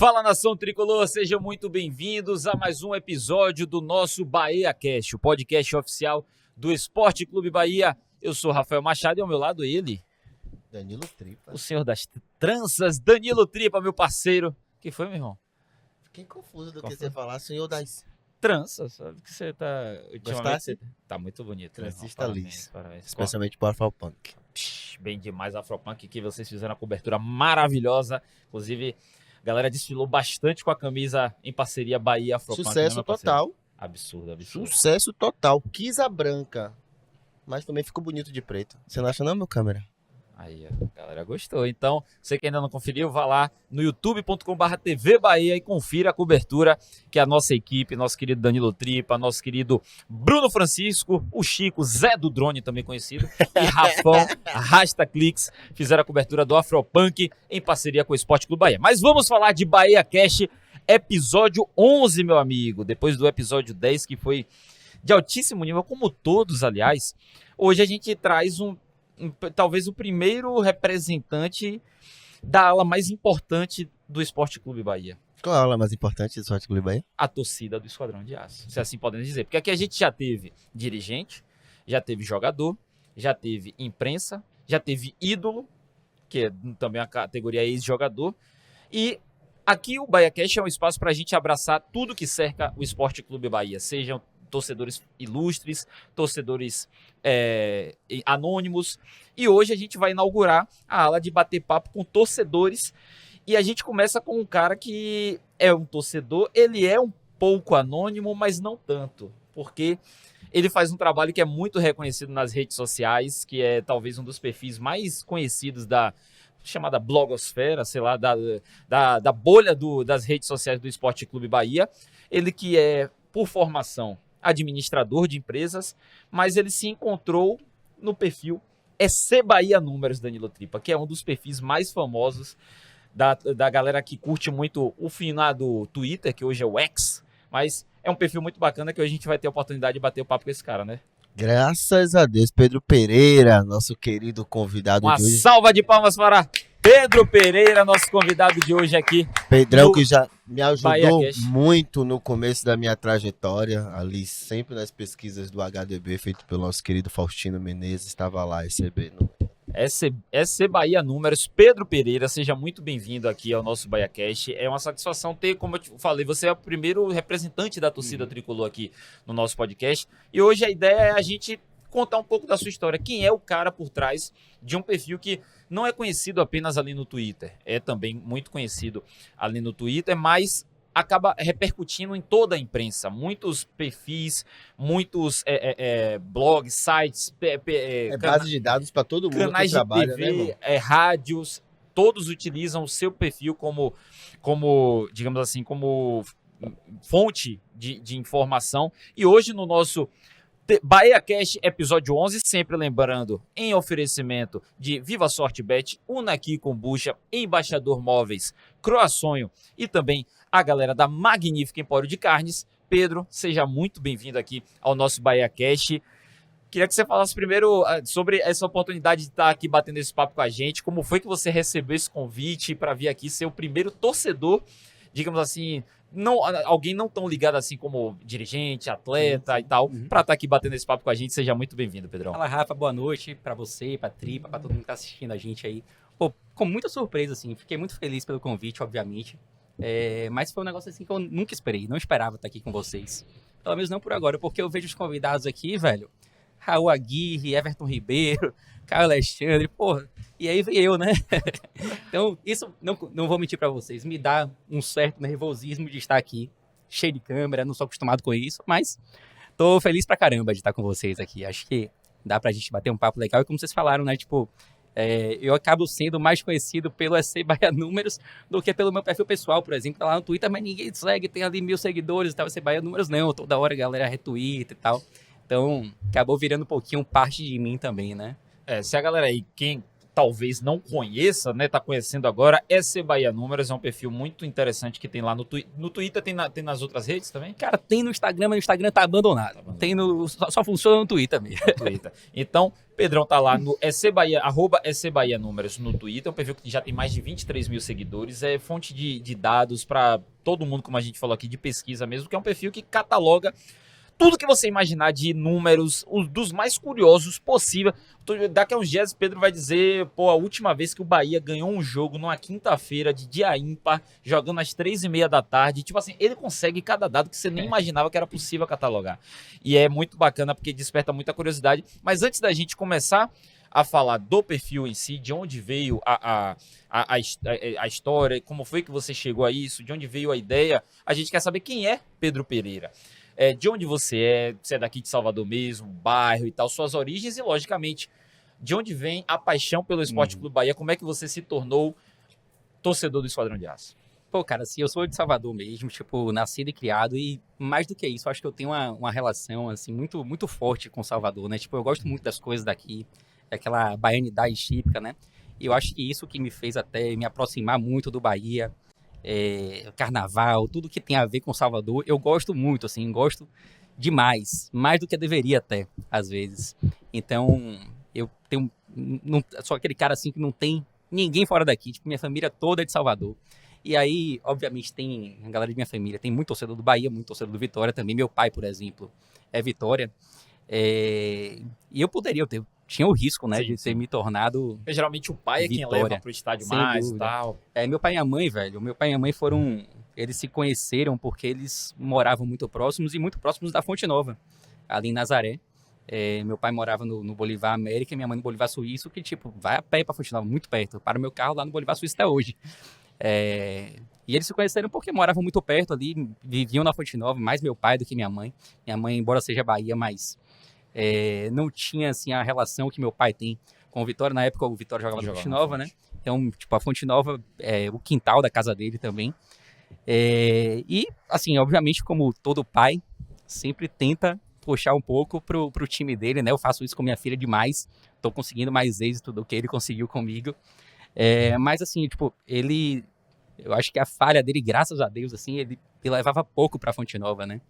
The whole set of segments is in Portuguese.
Fala, nação tricolor, sejam muito bem-vindos a mais um episódio do nosso Bahia Cast, o podcast oficial do Esporte Clube Bahia. Eu sou Rafael Machado e ao meu lado ele, Danilo Tripa. o senhor das tranças, Danilo Tripa, meu parceiro. Que foi, meu irmão? Fiquei confuso do que você falar, senhor das Tranças, sabe que você tá... Gostasse? Tá muito bonito. Transista meu irmão. liso. Parabéns. Especialmente pro Afropunk. Bem demais, Afropunk, que vocês fizeram uma cobertura maravilhosa. Inclusive, a galera desfilou bastante com a camisa em parceria Bahia Afropunk. Sucesso né, meu parceiro? total. Absurdo. Sucesso total. Quis a branca. Mas também ficou bonito de preto. Você não acha não, meu câmera? Aí, ó, a galera gostou. Então, você que ainda não conferiu, vá lá no youtube.com/TV Bahia e confira a cobertura que a nossa equipe, nosso querido Danilo Tripa, nosso querido Bruno Francisco, o Chico, Zé do Drone, também conhecido, e Rafão, Arrasta Cliques, fizeram a cobertura do Afropunk em parceria com o Esporte Clube Bahia. Mas vamos falar de Bahia Cast, episódio 11, meu amigo. Depois do episódio 10, que foi de altíssimo nível, como todos, aliás. Hoje a gente traz talvez o primeiro representante da ala mais importante do Esporte Clube Bahia. Qual é a aula mais importante do Esporte Clube Bahia? A torcida do Esquadrão de Aço, se assim podemos dizer. Porque aqui a gente já teve dirigente, já teve jogador, já teve imprensa, já teve ídolo, que é também a categoria ex-jogador. E aqui o Bahia Cast é um espaço para a gente abraçar tudo que cerca o Esporte Clube Bahia, sejam torcedores ilustres, torcedores anônimos. E hoje a gente vai inaugurar a ala de bater papo com torcedores. E a gente começa com um cara que é um torcedor, ele é um pouco anônimo, mas não tanto. Porque ele faz um trabalho que é muito reconhecido nas redes sociais, que é talvez um dos perfis mais conhecidos da chamada blogosfera, sei lá, da bolha das redes sociais do Esporte Clube Bahia. Ele que é, por formação, administrador de empresas, mas ele se encontrou no perfil EC Bahia Números, Danilo Tripa, que é um dos perfis mais famosos da galera que curte muito o finado Twitter, que hoje é o X, mas é um perfil muito bacana que hoje a gente vai ter a oportunidade de bater o papo com esse cara, né? Graças a Deus, Pedro Pereira, nosso querido convidado Uma de hoje. salva de palmas para Pedro Pereira, nosso convidado de hoje aqui. Pedrão, que já me Bahia ajudou Cast. muito no começo da minha trajetória, ali sempre nas pesquisas do HDB, feito pelo nosso querido Faustino Menezes, estava lá recebendo. SC Bahia Números, Pedro Pereira, seja muito bem-vindo aqui ao nosso Bahia Cast. É uma satisfação ter, como eu te falei, você é o primeiro representante da torcida tricolor aqui no nosso podcast. E hoje a ideia é a gente contar um pouco da sua história. Quem é o cara por trás de um perfil que não é conhecido apenas ali no Twitter, é também muito conhecido ali no Twitter, mas acaba repercutindo em toda a imprensa. Muitos perfis, muitos blogs, sites, Base de dados para todo mundo canais que trabalha, de né, TV, irmão? rádios, todos utilizam o seu perfil como digamos assim, como fonte de informação. E hoje no nosso Bahia Cast, episódio 11, sempre lembrando, em oferecimento de Viva Sorte Bet, Unaqui Kombucha, Embaixador Móveis, Croassonho e também a galera da Magnífica Empório de Carnes. Pedro, seja muito bem-vindo aqui ao nosso Bahia Cast. Queria que você falasse primeiro sobre essa oportunidade de estar aqui batendo esse papo com a gente. Como foi que você recebeu esse convite para vir aqui ser o primeiro torcedor, digamos assim, alguém não tão ligado assim como dirigente, atleta e tal, para estar aqui batendo esse papo com a gente. Seja muito bem-vindo, Pedrão. Fala, Rafa, boa noite para você, para Tripa, para todo mundo que tá assistindo a gente aí. Pô, com muita surpresa, assim, fiquei muito feliz pelo convite, obviamente, mas foi um negócio assim que eu nunca esperei, não esperava estar aqui com vocês. Pelo menos não por agora, porque eu vejo os convidados aqui, velho, Raul Aguirre, Everton Ribeiro, Caio Alexandre, porra, e aí veio eu, né? Então, isso, não vou mentir pra vocês, me dá um certo nervosismo de estar aqui, cheio de câmera, não sou acostumado com isso, mas tô feliz pra caramba de estar com vocês aqui. Acho que dá pra gente bater um papo legal, e como vocês falaram, né, tipo, eu acabo sendo mais conhecido pelo EC Bahia Números do que pelo meu perfil pessoal, por exemplo, tá lá no Twitter, mas ninguém segue, tem ali 1000 seguidores e tal, EC Bahia Números não, toda hora a galera retweeta e tal. Então, acabou virando um pouquinho parte de mim também, né? Se a galera aí, quem talvez não conheça, né? Tá conhecendo agora, SC Bahia Números é um perfil muito interessante que tem lá no Twitter. No Twitter tem nas outras redes também? Cara, tem no Instagram, mas o Instagram tá abandonado. Tem só funciona no Twitter mesmo. No Twitter. Então, Pedrão tá lá no SC Bahia, @SC Bahia Números no Twitter, é um perfil que já tem mais de 23 mil seguidores, é fonte de dados para todo mundo, como a gente falou aqui, de pesquisa mesmo, que é um perfil que cataloga tudo que você imaginar de números, dos mais curiosos possível. Daqui a uns dias, Pedro vai dizer, pô, a última vez que o Bahia ganhou um jogo numa quinta-feira de dia ímpar, jogando às 3h30 da tarde. Tipo assim, ele consegue cada dado que você nem imaginava que era possível catalogar. E é muito bacana porque desperta muita curiosidade. Mas antes da gente começar a falar do perfil em si, de onde veio a história, como foi que você chegou a isso, de onde veio a ideia, a gente quer saber quem é Pedro Pereira. De onde você é daqui de Salvador mesmo, bairro e tal, suas origens e, logicamente, de onde vem a paixão pelo Esporte Clube Bahia, como é que você se tornou torcedor do Esquadrão de Aço? Pô, cara, assim, eu sou de Salvador mesmo, tipo, nascido e criado, e mais do que isso, eu acho que eu tenho uma relação, assim, muito, muito forte com Salvador, né? Tipo, eu gosto muito das coisas daqui, aquela baianidade típica, né? E eu acho que isso que me fez até me aproximar muito do Bahia, carnaval, tudo que tem a ver com Salvador, eu gosto muito, assim, gosto demais, mais do que eu deveria até, às vezes. Então, eu tenho, não, sou aquele cara assim que não tem ninguém fora daqui, tipo, minha família toda é de Salvador. E aí, obviamente, tem a galera de minha família, tem muito torcedor do Bahia, muito torcedor do Vitória também, meu pai, por exemplo, é Vitória. E eu tinha o risco, né, de ter me tornado Porque geralmente o pai é quem Vitória, leva pro estádio sem mais e dúvida. tal. Meu pai e a mãe, velho, meu pai e a mãe eles se conheceram porque eles moravam muito próximos e muito próximos da Fonte Nova, ali em Nazaré. Meu pai morava no Bolivar América e minha mãe no Bolivar Suíço, que tipo, vai a pé pra Fonte Nova, muito perto. Para o meu carro lá no Bolivar Suíço até hoje. E eles se conheceram porque moravam muito perto ali, viviam na Fonte Nova, mais meu pai do que minha mãe. Minha mãe, embora seja Bahia, mas não tinha assim a relação que meu pai tem com o Vitória. Na época o Vitória jogava na Fonte Nova, né? Então, tipo, a Fonte Nova é o quintal da casa dele também. E, assim, obviamente, como todo pai, sempre tenta puxar um pouco pro time dele, né? Eu faço isso com minha filha demais. Tô conseguindo mais êxito do que ele conseguiu comigo. Mas, assim, tipo, eu acho que a falha dele, graças a Deus, assim, ele levava pouco pra Fonte Nova, né?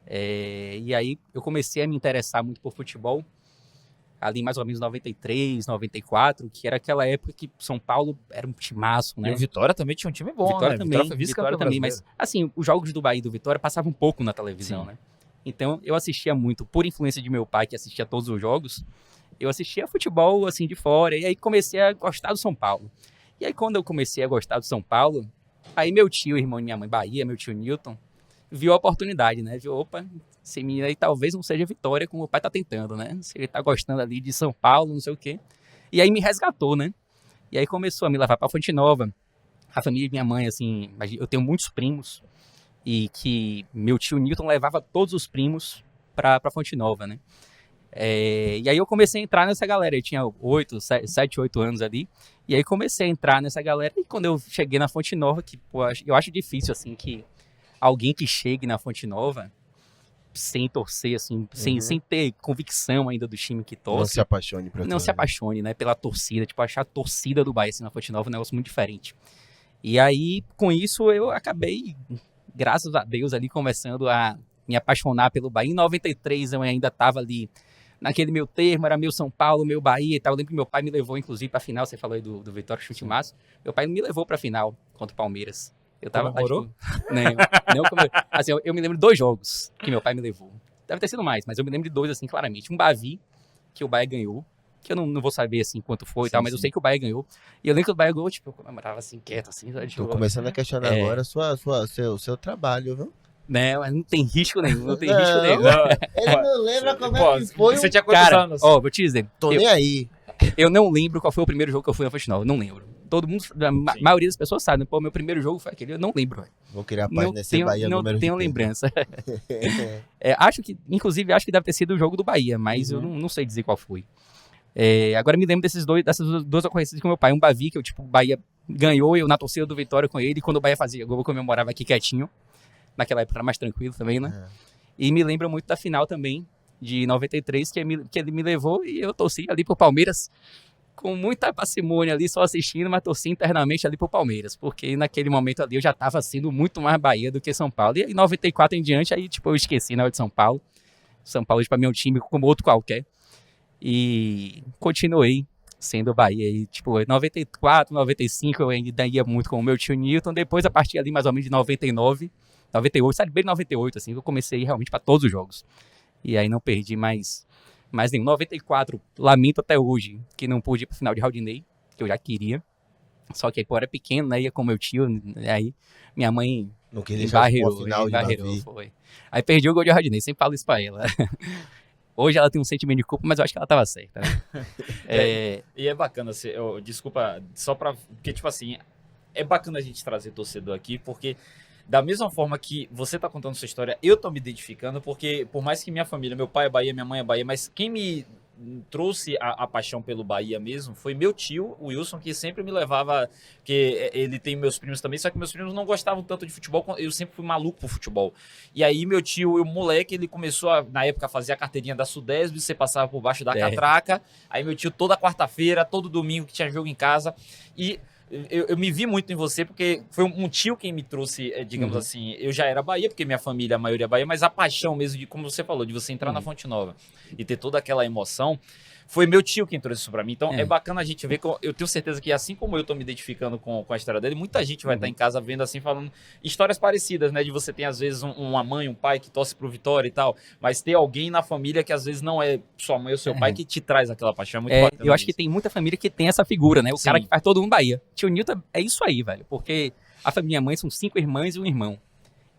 E aí eu comecei a me interessar muito por futebol ali mais ou menos 93, 94, que era aquela época que São Paulo era um timaço, né? E o Vitória também tinha um time bom, Vitória né? também, Vitória foi vice-campeão também, mas brasileiro. assim, os jogos do Bahia e do Vitória passavam um pouco na televisão, Sim. né? Então eu assistia muito, por influência de meu pai, que assistia todos os jogos, eu assistia futebol assim de fora, e aí comecei a gostar do São Paulo. E aí quando eu comecei a gostar do São Paulo, aí meu tio, irmão de minha mãe, Bahia, meu tio Newton, viu a oportunidade, né? Viu, opa, esse menino aí talvez não seja Vitória, como o pai tá tentando, né? Se ele tá gostando ali de São Paulo, não sei o quê. E aí me resgatou, né? E aí começou a me levar pra Fonte Nova. A família de minha mãe, assim, eu tenho muitos primos, e que meu tio Newton levava todos os primos pra Fonte Nova, né? E aí eu comecei a entrar nessa galera, eu tinha 7, 8 anos ali, e aí comecei a entrar nessa galera, e quando eu cheguei na Fonte Nova, que pô, eu acho difícil, assim, que alguém que chegue na Fonte Nova sem torcer, assim, sem ter convicção ainda do time que torce. Não se apaixone por Não se apaixone, né, pela torcida. Tipo, achar a torcida do Bahia assim, na Fonte Nova é um negócio muito diferente. E aí, com isso, eu acabei, graças a Deus, ali começando a me apaixonar pelo Bahia. Em 93, eu ainda estava ali naquele meu termo, era meu São Paulo, meu Bahia e tal. Eu lembro que meu pai me levou, inclusive, pra final. Você falou aí do Vitória Chute Massa. Meu pai me levou pra final contra o Palmeiras. Eu tava lá, tipo, assim, eu me lembro de 2 jogos que meu pai me levou. Deve ter sido mais, mas eu me lembro de 2, assim, claramente. Um Bavi, que o Bahia ganhou, que eu não vou saber, assim, quanto foi e tal, mas eu sei que o Bahia ganhou. E eu lembro que o Bahia ganhou, tipo, eu comemorava, assim, quieto, assim. Tipo, Tô começando a questionar agora seu trabalho, viu? Não, mas não tem risco nenhum, não tem Não. risco nenhum. Ele não lembra como é que foi. Você tinha quantos Cara, anos? ó, vou te dizer, Tô nem aí. eu não lembro qual foi o primeiro jogo que eu fui na Fonte Nova, não lembro. Todo mundo, a maioria das pessoas sabe, né? Pô, meu primeiro jogo foi aquele, eu não lembro, velho. Vou criar a página desse Bahia não número tenho de lembrança. Inclusive, acho que deve ter sido o jogo do Bahia, mas eu não sei dizer qual foi. Agora me lembro dessas 2 ocorrências com meu pai. Um Bavi, que o Bahia ganhou, eu na torcida do Vitória com ele, e quando o Bahia fazia gol, eu comemorava aqui quietinho. Naquela época era mais tranquilo também, né? E me lembro muito da final também, de 93, que ele me levou e eu torci ali pro Palmeiras com muita parcimônia ali, só assistindo, mas torci internamente ali pro Palmeiras, porque naquele momento ali eu já tava sendo muito mais Bahia do que São Paulo. E em 94 em diante, aí tipo, eu esqueci na hora de São Paulo. São Paulo, pra mim, é um time como outro qualquer. E continuei sendo Bahia. E, tipo, em 94, 95, eu ainda ia muito com o meu tio Newton. Depois, a partir ali, mais ou menos de 99, 98, sabe, bem 98, assim, eu comecei realmente para todos os jogos. E aí não perdi mais nenhum. 94, lamento até hoje que não pude ir pro final de Rodinei, que eu já queria. Só que aí, pô, eu era pequeno, né? Ia com meu tio, aí minha mãe Não queria deixar o final de embarreirou, Davi. foi. Aí perdi o gol de Rodinei, sempre falo isso pra ela. Hoje ela tem um sentimento de culpa, mas eu acho que ela tava certa, né? E é bacana, desculpa, só pra. Porque, tipo assim, é bacana a gente trazer torcedor aqui, porque da mesma forma que você tá contando sua história, eu tô me identificando, porque por mais que minha família, meu pai é Bahia, minha mãe é Bahia, mas quem me trouxe a paixão pelo Bahia mesmo foi meu tio, o Wilson, que sempre me levava, que ele tem meus primos também, só que meus primos não gostavam tanto de futebol, eu sempre fui maluco por futebol. E aí meu tio, o moleque, ele começou na época a fazer a carteirinha da Sudesb, você passava por baixo da catraca, aí meu tio toda quarta-feira, todo domingo que tinha jogo em casa, e eu me vi muito em você, porque foi um tio quem me trouxe, digamos assim, eu já era Bahia, porque minha família, a maioria é Bahia, mas a paixão mesmo, de como você falou, de você entrar na Fonte Nova e ter toda aquela emoção, foi meu tio quem trouxe isso pra mim. Então é bacana a gente ver, eu tenho certeza que assim como eu tô me identificando com a história dele, muita gente vai estar em casa vendo assim, falando histórias parecidas, né, de você ter às vezes uma mãe, um pai que torce pro Vitória e tal, mas ter alguém na família que às vezes não é sua mãe ou seu pai que te traz aquela paixão, é muito bacana. Eu acho que tem muita família que tem essa figura, né, o Sim. cara que faz todo mundo Bahia. Tio Nilton é isso aí, velho, porque minha mãe são 5 irmãs e um irmão.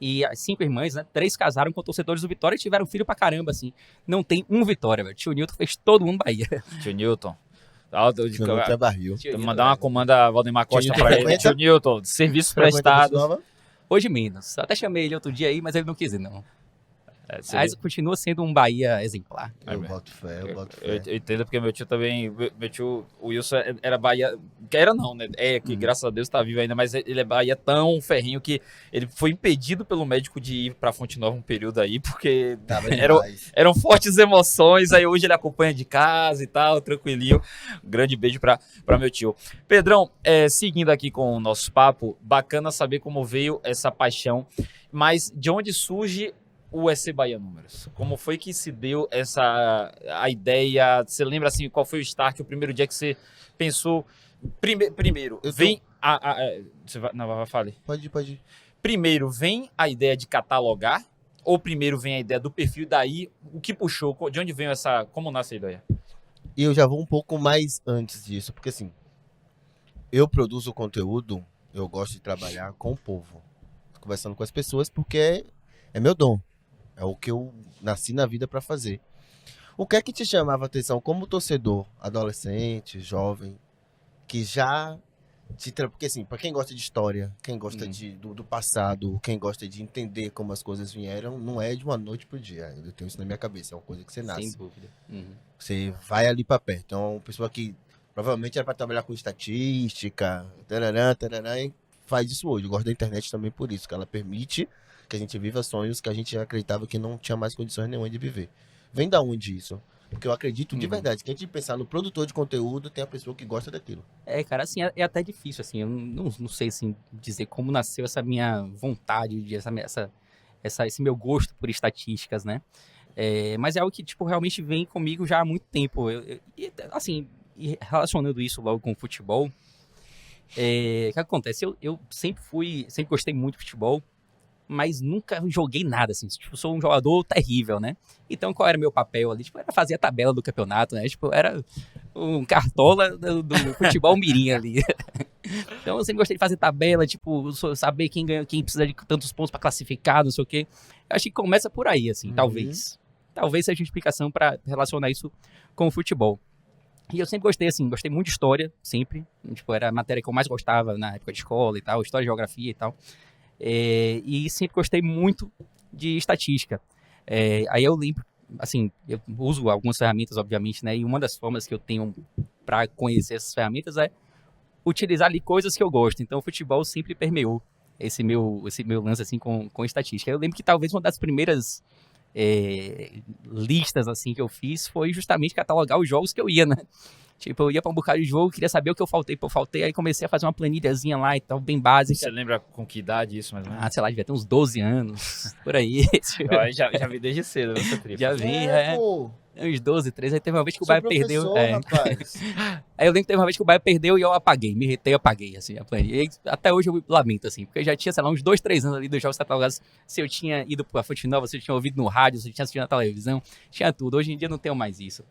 E as 5 irmãs, né? 3 casaram com torcedores do Vitória e tiveram filho pra caramba, assim. Não tem um Vitória, velho. Tio Nilton fez todo mundo Bahia. Tio Newton. Não barril. Mandar uma comanda a Valdemar Costa Newton pra ele. frequenta? Tio Newton, serviço Frequenta a Fonte prestado. Nova? Hoje menos. Até chamei ele outro dia aí, mas ele não quis ir, não. Você Mas continua sendo um Bahia exemplar. Eu boto fé, eu boto Eu fé. entendo porque meu tio também, meu tio, o Wilson era Bahia, era não, né? Que graças a Deus tá vivo ainda, mas ele é Bahia tão ferrinho que ele foi impedido pelo médico de ir pra Fonte Nova um período aí, porque Tava demais. eram fortes emoções, aí hoje ele acompanha de casa e tal, tranquilinho. Um grande beijo pra meu tio. Pedrão, seguindo aqui com o nosso papo, bacana saber como veio essa paixão, mas de onde surge o EC Bahia Números? Como foi que se deu a ideia? Você lembra assim, qual foi o start, o primeiro dia que você pensou? Primeiro, vem você vai, não, fale. Pode ir. Primeiro vem a ideia de catalogar, ou primeiro vem a ideia do perfil, daí o que puxou? De onde veio como nasce a ideia? E eu já vou um pouco mais antes disso, porque assim, eu produzo conteúdo, eu gosto de trabalhar com o povo, conversando com as pessoas, porque é meu dom. É o que eu nasci na vida pra fazer. O que é que te chamava a atenção como torcedor, adolescente, jovem, que já porque assim, pra quem gosta de história, quem gosta do passado, quem gosta de entender como as coisas vieram, não é de uma noite pro dia. Eu tenho isso na minha cabeça, é uma coisa que você nasce. Sem dúvida. Você vai ali pra perto. Então, uma pessoa que provavelmente era pra trabalhar com estatística, tarará, e faz isso hoje. Eu gosto da internet também por isso, que ela permite que a gente viva sonhos que a gente acreditava que não tinha mais condições nenhuma de viver. Vem da onde isso? Porque eu acredito de verdade que a gente pensar no produtor de conteúdo, tem a pessoa que gosta daquilo. Cara, assim, é até difícil, assim, eu não sei, assim, dizer como nasceu essa minha vontade, esse meu gosto por estatísticas, né? Mas é algo que, tipo, realmente vem comigo já há muito tempo. E relacionando isso logo com o futebol, o que acontece? Eu sempre gostei muito de futebol, mas nunca joguei nada, assim, tipo, sou um jogador terrível, né? Então, qual era o meu papel ali? Tipo, era fazer a tabela do campeonato, né? Tipo, era um cartola do futebol mirim ali. Então, eu sempre gostei de fazer tabela, tipo, saber quem ganha, quem precisa de tantos pontos pra classificar, não sei o quê. Eu acho que começa por aí, assim, talvez. Talvez seja uma explicação pra relacionar isso com o futebol. E eu sempre gostei, assim, gostei muito de história, sempre. Tipo, era a matéria que eu mais gostava na época de escola e tal, história e geografia e tal. E sempre gostei muito de estatística. Aí eu lembro, assim, eu uso algumas ferramentas, obviamente, né? E uma das formas que eu tenho para conhecer essas ferramentas é utilizar ali coisas que eu gosto. Então, o futebol sempre permeou esse meu lance, assim, com estatística. Eu lembro que talvez uma das primeiras listas assim que eu fiz foi justamente catalogar os jogos que eu ia, né? Tipo, eu ia pra um bocado de jogo, queria saber o que eu faltei, aí comecei a fazer uma planilhazinha lá e tal, bem básica. Você lembra com que idade isso, mais ou menos? Ah, sei lá, devia ter uns 12 anos, por aí. Eu já vi desde cedo essa tripa. Já vi, Pô, uns 12, 13, aí teve uma vez que o sou Bahia perdeu. professor, rapaz. Aí eu lembro que teve uma vez que o Bahia perdeu e eu apaguei, me irritei e apaguei, assim, a planilha. E aí, até hoje eu lamento, assim, porque eu já tinha, sei lá, uns 2, 3 anos ali dos jogos catalogados. Se eu tinha ido pra Fonte Nova, se eu tinha ouvido no rádio, se eu tinha assistido na televisão, tinha tudo. Hoje em dia eu não tenho mais isso.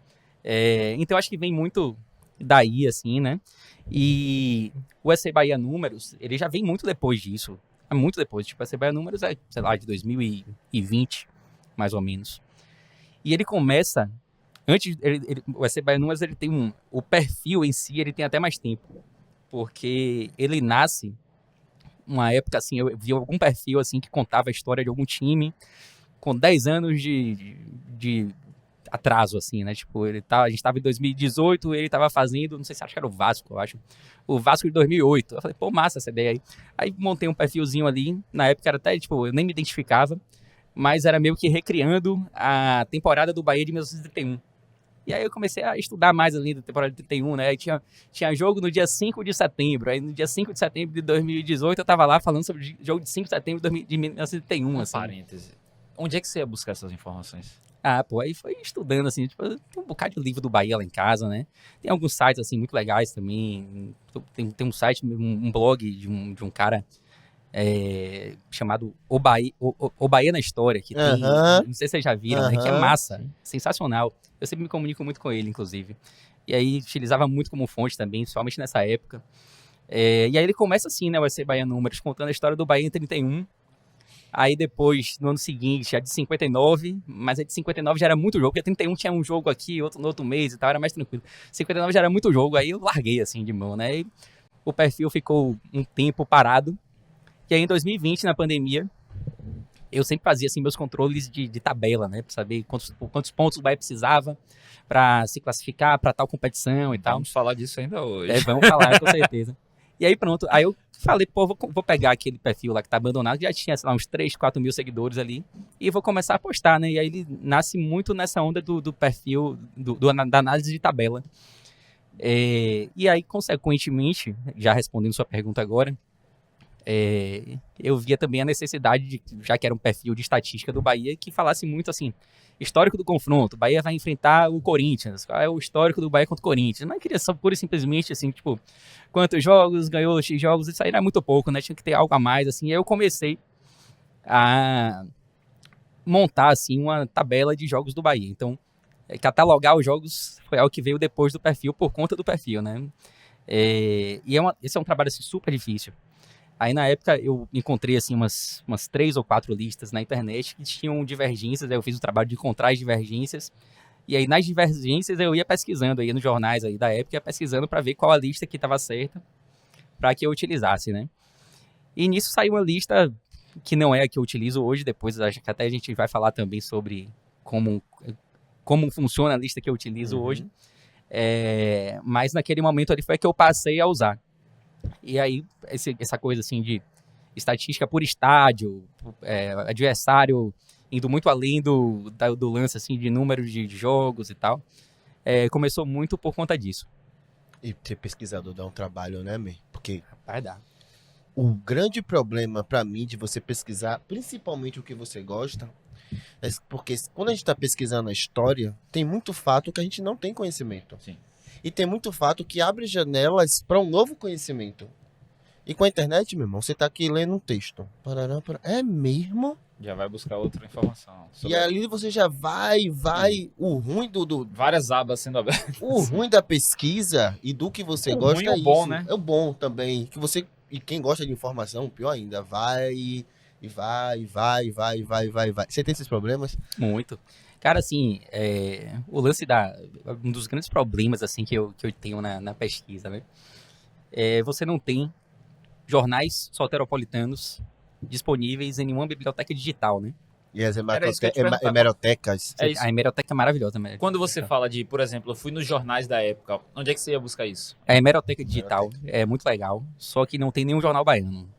Então eu acho que vem muito daí, assim, né? E o SC Bahia Números, ele já vem muito depois disso. É muito depois. Tipo, o SC Bahia Números é, sei lá, de 2020, mais ou menos. E ele começa... Antes, o SC Bahia Números, ele tem o perfil em si, ele tem até mais tempo. Porque ele nasce uma época, assim, eu vi algum perfil, assim, que contava a história de algum time com 10 anos de atraso, assim, né? Tipo, a gente tava em 2018, ele tava fazendo, não sei se acho que era o Vasco, eu acho. O Vasco de 2008. Eu falei, pô, massa essa ideia aí. Aí montei um perfilzinho ali, na época era até, tipo, eu nem me identificava, mas era meio que recriando a temporada do Bahia de 1931. E aí eu comecei a estudar mais ali da temporada de 31, né? Aí tinha jogo no dia 5 de setembro. Aí no dia 5 de setembro de 2018 eu tava lá falando sobre o jogo de 5 de setembro de 1931, assim. Parêntese. Onde é que você ia buscar essas informações? Ah, pô, aí foi estudando, assim, tipo, tem um bocado de livro do Bahia lá em casa, né? Tem alguns sites, assim, muito legais também. Tem um site, um blog de um cara chamado O Bahia na História, que tem, não sei se vocês já viram, né? Que é massa, sensacional. Eu sempre me comunico muito com ele, inclusive. E aí utilizava muito como fonte também, principalmente nessa época. E aí ele começa assim, né, o SC Bahia Números, contando a história do Bahia em 31. Aí depois, no ano seguinte, a de 59, mas a de 59 já era muito jogo, porque 31 tinha um jogo aqui, outro no outro mês e tal, era mais tranquilo. 59 já era muito jogo, aí eu larguei assim de mão, né? E o perfil ficou um tempo parado. E aí em 2020, na pandemia, eu sempre fazia assim meus controles de tabela, né? Pra saber quantos pontos o Bahia precisava pra se classificar pra tal competição e tal. Vamos falar disso ainda hoje. Vamos falar, com certeza. E aí pronto, aí eu falei, pô, vou pegar aquele perfil lá que tá abandonado, que já tinha, sei lá, uns 3, 4 mil seguidores ali, e vou começar a postar, né? E aí ele nasce muito nessa onda do perfil, da análise de tabela. E aí, consequentemente, já respondendo sua pergunta agora, eu via também a necessidade de, já que era um perfil de estatística do Bahia, que falasse muito assim, histórico do confronto, o Bahia vai enfrentar o Corinthians, qual é o histórico do Bahia contra o Corinthians, mas queria só pura e simplesmente assim, tipo, quantos jogos, ganhou X jogos, isso aí era muito pouco, né, tinha que ter algo a mais, assim, e aí eu comecei a montar, assim, uma tabela de jogos do Bahia, então, catalogar os jogos foi algo que veio depois do perfil, por conta do perfil, né, esse é um trabalho, assim, super difícil. Aí, na época, eu encontrei, assim, umas 3 ou 4 listas na internet que tinham divergências, aí eu fiz o trabalho de encontrar as divergências, e aí, nas divergências, eu ia pesquisando aí nos jornais aí da época, ia pesquisando para ver qual a lista que estava certa para que eu utilizasse, né? E nisso saiu uma lista que não é a que eu utilizo hoje, depois acho que até a gente vai falar também sobre como funciona a lista que eu utilizo hoje, mas naquele momento ali foi que eu passei a usar. E aí, essa coisa assim de estatística por estádio, adversário indo muito além do lance assim, de número de jogos e tal, começou muito por conta disso. E ser pesquisador dá um trabalho, né, May? Porque Vai dar. o grande problema pra mim de você pesquisar, principalmente o que você gosta, é porque quando a gente tá pesquisando a história, tem muito fato que a gente não tem conhecimento. Sim. E tem muito fato que abre janelas para um novo conhecimento. E com a internet, meu irmão, você tá aqui lendo um texto. É mesmo? Já vai buscar outra informação. E ali você já vai. O ruim várias abas sendo abertas. O ruim da pesquisa e do que você o gosta ruim é isso. Bom, né? É o bom também. Que você, e quem gosta de informação, pior ainda, vai. Você tem esses problemas? Muito. Cara, assim, o lance um dos grandes problemas, assim, que eu tenho na pesquisa, né? Você não tem jornais soteropolitanos disponíveis em nenhuma biblioteca digital, né? E as hemerotecas. A hemeroteca é maravilhosa, né? Quando você fala de, por exemplo, eu fui nos jornais da época, onde é que você ia buscar isso? A hemeroteca digital é muito legal, só que não tem nenhum jornal baiano.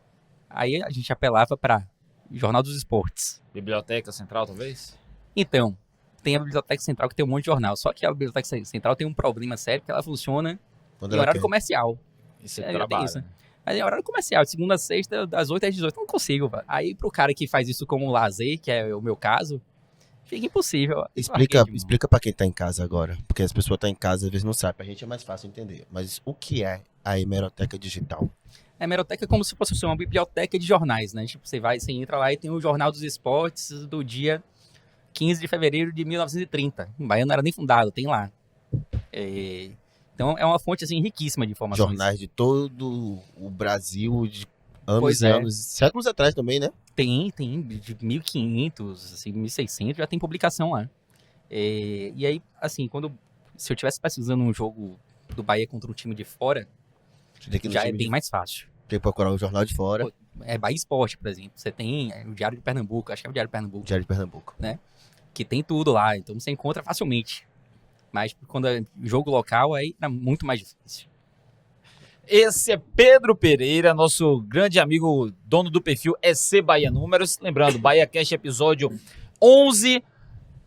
Aí a gente apelava para Jornal dos Esportes. Biblioteca Central, talvez? Então, tem a Biblioteca Central que tem um monte de jornal. Só que a Biblioteca Central tem um problema sério, que ela funciona Quando em ela horário quer. comercial. E você É, já tem trabalha. isso, né? Mas em horário comercial, de segunda a sexta, das 8 às 18, eu não consigo, velho. Aí pro cara que faz isso como um lazer, que é o meu caso, fica impossível. Explica pra quem tá em casa agora. Porque as pessoas tá em casa às vezes não sabem. Pra gente é mais fácil entender. Mas o que é a hemeroteca digital? A hemeroteca é como se fosse uma biblioteca de jornais, né? Tipo, você entra lá e tem o Jornal dos Esportes do dia 15 de fevereiro de 1930. O Bahia não era nem fundado, tem lá. Então é uma fonte, assim, riquíssima de informações. Jornais de todo o Brasil, de anos Pois e é. anos, séculos atrás também, né? Tem, de 1500, assim, 1600, já tem publicação lá. E aí, assim, se eu estivesse pesquisando um jogo do Bahia contra um time de fora, Você tem que ir no já é time bem de- mais fácil. tem que procurar o jornal de fora, Pô, Bahia Esporte, por exemplo. Você tem o Diário de Pernambuco, acho que é o Diário de Pernambuco, Diário de Pernambuco. que tem tudo lá, então você encontra facilmente. Mas quando é jogo local, aí é muito mais difícil. Esse é Pedro Pereira, nosso grande amigo, dono do perfil EC Bahia Números. Lembrando, Bahia Cash episódio 11,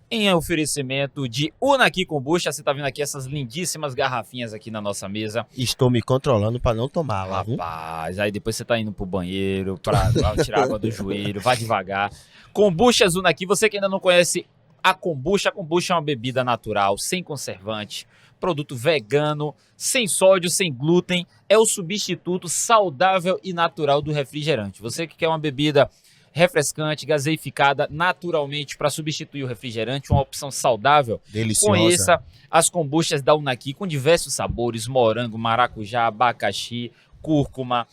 em oferecimento de Unaqui Kombucha. Você tá vendo aqui essas lindíssimas garrafinhas aqui na nossa mesa. Estou me controlando pra não tomar lá, viu? Rapaz, aí depois você tá indo pro banheiro pra tirar água do joelho, vai devagar. Kombucha Unaqui, você que ainda não conhece a kombucha é uma bebida natural, sem conservante, produto vegano, sem sódio, sem glúten, é o substituto saudável e natural do refrigerante. Você que quer uma bebida refrescante, gaseificada naturalmente para substituir o refrigerante, uma opção saudável, Deliciosa. conheça as kombuchas da Unaqui com diversos sabores, morango, maracujá, abacaxi, cúrcuma,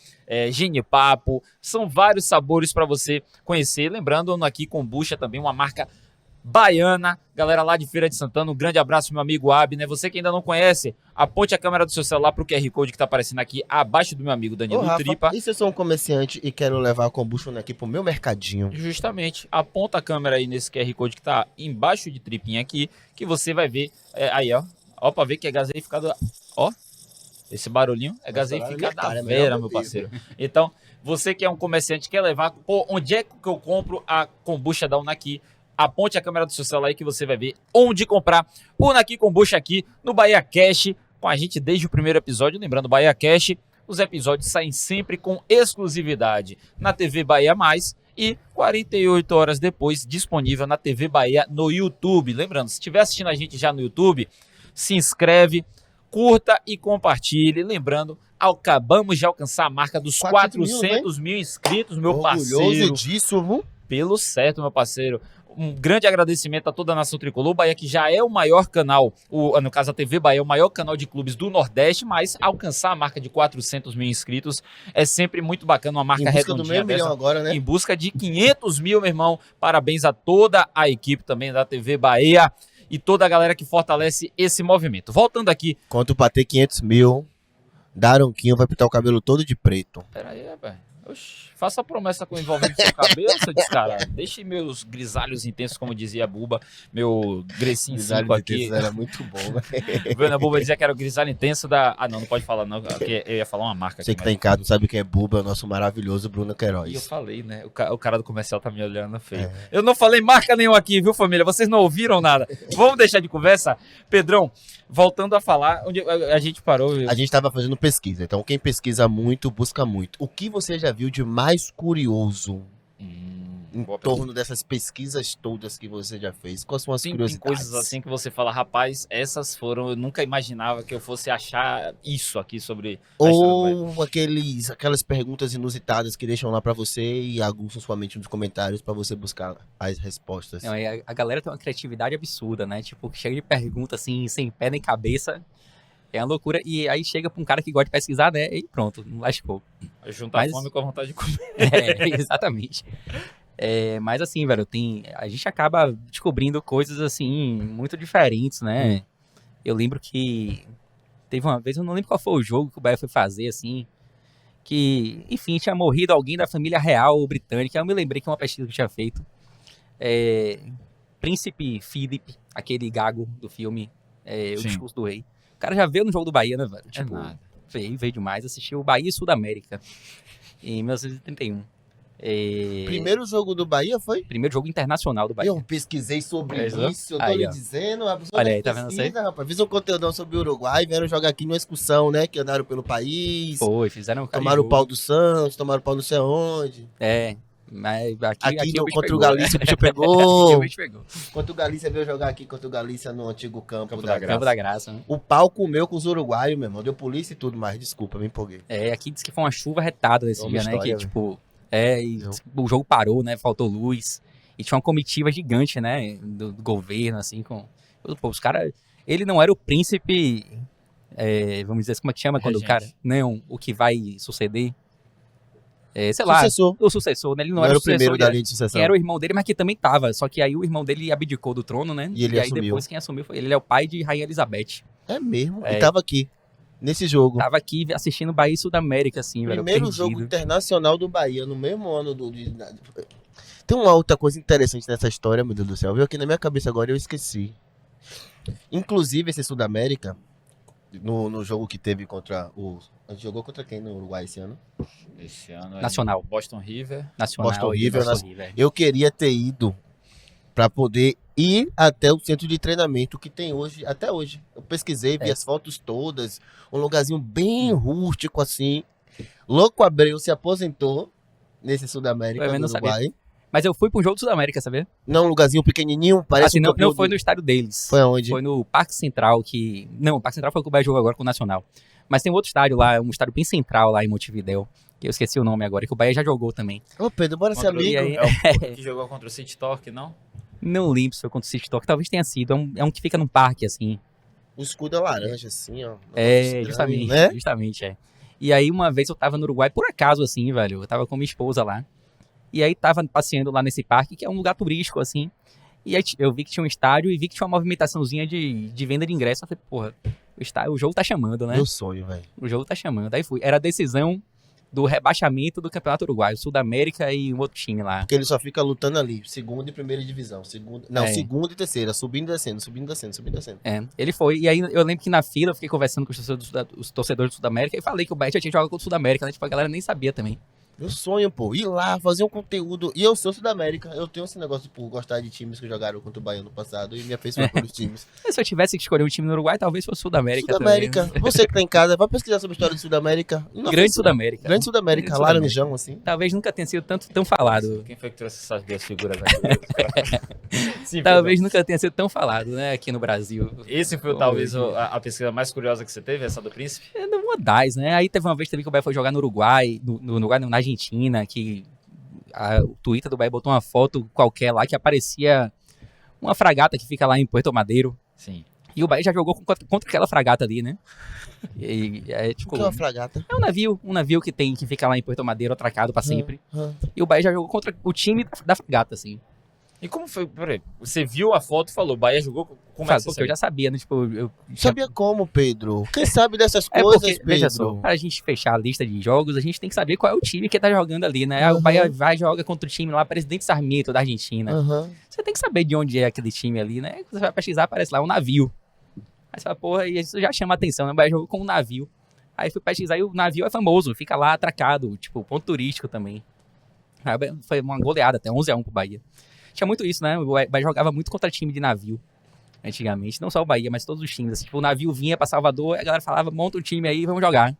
genipapo, são vários sabores para você conhecer. Lembrando, a Unaqui Kombucha também uma marca baiana, galera lá de Feira de Santana, um grande abraço meu amigo Abner, você que ainda não conhece, aponte a câmera do seu celular pro QR Code que tá aparecendo aqui abaixo do meu amigo Ô, Danilo Rafa, Tripa. e se eu sou um comerciante e quero levar a kombucha aqui pro meu mercadinho? Justamente, aponta a câmera aí nesse QR Code que tá embaixo de tripinha aqui, que você vai ver, aí ó, pra ver que é gaseificado, ó, esse barulhinho é gaseificado da cara, é Vera, melhor meu beber. parceiro. Então, você que é um comerciante, quer levar, pô, onde é que eu compro a kombucha da Unaqui? Aponte a câmera do seu celular aí que você vai ver onde comprar Unaqui Kombucha aqui no Bahia Cash, com a gente desde o primeiro episódio. Lembrando, Bahia Cash, os episódios saem sempre com exclusividade na TV Bahia Mais e 48 horas depois disponível na TV Bahia no YouTube. Lembrando, se estiver assistindo a gente já no YouTube, se inscreve, curta e compartilhe. Lembrando, acabamos de alcançar a marca dos 400 mil inscritos, meu parceiro. Orgulhoso disso, viu? Pelo certo, meu parceiro. Um grande agradecimento a toda a Nação Tricolor. O Bahia que já é o maior canal, no caso a TV Bahia, é o maior canal de clubes do Nordeste, mas alcançar a marca de 400 mil inscritos é sempre muito bacana, uma marca Em busca do redondinha meio milhão dessa. agora, né? Em busca de 500 mil, meu irmão. Parabéns a toda a equipe também da TV Bahia e toda a galera que fortalece esse movimento. Voltando aqui. Quanto pra ter 500 mil, Daronquinho vai pintar o cabelo todo de preto. Pera aí, rapaz. Oxi, faça a promessa com envolvendo seu cabelo, seu descarado. Deixe meus grisalhos intensos, como dizia a Buba, meu Grecinho 5 aqui. Era muito bom, velho. Vendo a Buba dizia que era o grisalho intenso da... Ah, não pode falar não, porque eu ia falar uma marca Você aqui. que tá em casa não sabe quem é Buba, é o nosso maravilhoso Bruno E eu Queiroz. falei, né? O cara do comercial tá me olhando feio. Eu não falei marca nenhuma aqui, viu, família? Vocês não ouviram nada. Vamos deixar de conversa? Pedrão, voltando a falar, onde a gente parou... A gente tava fazendo pesquisa, então quem pesquisa muito, busca muito. O que você já viu de mais curioso em boa torno dessas pesquisas todas que você já fez? Quais são as Tem curiosidades? coisas assim que você fala, rapaz, essas foram, eu nunca imaginava que eu fosse achar isso aqui sobre a história do Bahia. Ou aquelas perguntas inusitadas que deixam lá pra você e aguçam sua mente nos comentários pra você buscar as respostas. Não, a galera tem uma criatividade absurda, né? Tipo, chega de pergunta assim, sem pé nem cabeça. É uma loucura. E aí chega pra um cara que gosta de pesquisar, né? E pronto, não lascou. Juntar Mas- a fome com a vontade de comer. Exatamente. Mas assim, velho, a gente acaba descobrindo coisas assim, muito diferentes, né? Eu lembro que teve uma vez, eu não lembro qual foi o jogo que o Bahia foi fazer, assim, que, enfim, tinha morrido alguém da família real britânica. Eu me lembrei que é uma pesquisa que eu tinha feito. Príncipe Philip, aquele gago do filme O Sim. Discurso do Rei. O cara já veio no jogo do Bahia, né, velho? Tipo, nada. veio demais, assistiu o Bahia e Sul da América em 1931. Primeiro jogo do Bahia foi? Primeiro jogo internacional do Bahia. Eu pesquisei sobre Exato. isso, eu tô Aí, lhe ó. dizendo. A pessoa Olha da aí, tá vendo pesquisa, rapaz. Fiz um conteúdão sobre o Uruguai, vieram jogar aqui numa excursão, né? Que andaram pelo país. Foi, fizeram um cara de Tomaram o jogo. pau do Santos, tomaram o pau não sei aonde. Mas aqui Aqui o bicho contra o pegou, Galícia o bicho Aqui pegou. o bicho pegou. Contra o Galícia veio jogar aqui contra o Galícia no antigo campo Campo da da Graça. Campo da Graça, né? O pau comeu com os uruguaios, meu irmão. Deu polícia e tudo, mas desculpa, me empolguei. Aqui diz que foi uma chuva retada nesse É uma dia, né? história, Que, tipo, e o jogo parou, né? Faltou luz. E tinha uma comitiva gigante, né? Do governo, assim, com... Pô, os caras... Ele não era o príncipe... vamos dizer assim, como é que chama quando o cara... Não, o que vai suceder. Sei lá, Sucessor. o sucessor, né? Ele Não não era o sucessor, primeiro ele da linha de sucessão. quem era o irmão dele, mas que também tava. Só que aí o irmão dele abdicou do trono, né? E ele aí assumiu. depois quem assumiu foi ele. Ele é o pai de Rainha Elizabeth. É mesmo. É. E tava aqui, nesse jogo. Tava aqui assistindo Bahia e Sudamérica, assim, velho. Primeiro perdido. jogo internacional do Bahia, no mesmo ano Tem uma outra coisa interessante nessa história, meu Deus do céu. Veio aqui na minha cabeça agora e eu esqueci. Inclusive, esse Sudamérica, no jogo que teve contra o... A gente jogou contra quem no Uruguai esse ano? Esse ano é Nacional. Boston River. Nacional. Boston e River, Boston River. Eu queria ter ido pra poder ir até o centro de treinamento que tem hoje, até hoje. Eu pesquisei, vi as fotos todas, um lugarzinho bem rústico assim. Louco Abreu se aposentou nesse Sudamérica Eu do não sabia. Uruguai. Mas eu fui pro jogo do Sudamérica, sabia? Não, um lugarzinho pequenininho, parece Assim, um não campeão foi do- no estádio deles. Foi aonde? Foi no Parque Central que... Não, o Parque Central foi o que o Bahia jogou agora com o Nacional. Mas tem um outro estádio lá, um estádio bem central lá em Montevidéu. Que eu esqueci o nome agora, que o Bahia já jogou também. Ô Pedro, bora ser Contra o- amigo. E aí- É o que jogou contra o City Torque, não? Não lembro se foi contra o City Talk, talvez tenha sido. É um que fica num parque, assim. O escudo é laranja assim, ó. Estranho, Justamente, né? justamente. E aí uma vez eu tava no Uruguai, por acaso, assim, velho. Eu tava com minha esposa lá. E aí tava passeando lá nesse parque, que é um lugar turístico, assim. E aí eu vi que tinha um estádio e vi que tinha uma movimentaçãozinha de venda de ingresso. Eu falei, porra, o jogo tá chamando, né? Meu sonho, velho. O jogo tá chamando. Aí fui. Era a decisão do rebaixamento do Campeonato Uruguaio. Sul-América e um outro time lá. Porque ele só fica lutando ali, segunda e primeira divisão. Não, É. segunda e terceira, subindo e descendo, subindo e descendo, subindo e descendo. Ele foi. E aí eu lembro que na fila eu fiquei conversando com os torcedores do Sul-América e falei que o Bahia já tinha jogado contra o Sul-América, né? Tipo, a galera nem sabia também. Meu sonho, pô, ir lá, fazer um conteúdo. E eu sou Sudamérica, eu tenho esse negócio por gostar de times que jogaram contra o Bahia no passado e me afeiçoar pelos times. Mas se eu tivesse que escolher um time no Uruguai, talvez fosse o Sul-América. Sudamérica, também. você que tá em casa, vai pesquisar sobre a história de Sudamérica. Não, Grande Sul-América. Grande Sudamérica, Grande Sudamérica. laranjão, assim. Talvez nunca tenha sido tão falado. Quem foi que trouxe essas duas figuras aqui? Sim, Talvez nunca tenha sido tão falado, né? Aqui no Brasil. Esse foi talvez a pesquisa mais curiosa que você teve, essa do Príncipe? É uma das, né? Aí teve uma vez também que o Bahia foi jogar no Uruguai, no Uruguai, não, na Argentina, que o Twitter do Bahia botou uma foto qualquer lá que aparecia uma fragata que fica lá em Puerto Madeiro. Sim. E o Bahia já jogou contra aquela fragata ali, né? E é O tipo. que é uma fragata? É um navio que fica lá em Puerto Madeiro atracado pra sempre. Hã. E o Bahia já jogou contra o time da fragata, assim. E como foi? Peraí, você viu a foto e falou, Bahia jogou? Como é que você Porque eu já sabia, né? Tipo, eu Sabia como, Pedro? Quem sabe dessas É coisas, porque, veja só, Pedro? pra gente fechar a lista de jogos, a gente tem que saber qual é o time que tá jogando ali, né? Uhum. O Bahia vai e joga contra o time lá, Presidente Sarmiento, da Argentina. Aham. Você tem que saber de onde é aquele time ali, né? Você vai pesquisar, aparece lá um navio. Aí você fala, porra, e isso já chama atenção, né? O Bahia jogou com um navio. Aí fui pesquisar e o navio é famoso, fica lá atracado, tipo, ponto turístico também. Aí foi uma goleada, até 11-1 pro Bahia. Tinha muito isso, né? O Bahia jogava muito contra time de navio, antigamente. Não só o Bahia, mas todos os times. Assim, tipo, o navio vinha pra Salvador, a galera falava, monta um time aí, vamos jogar.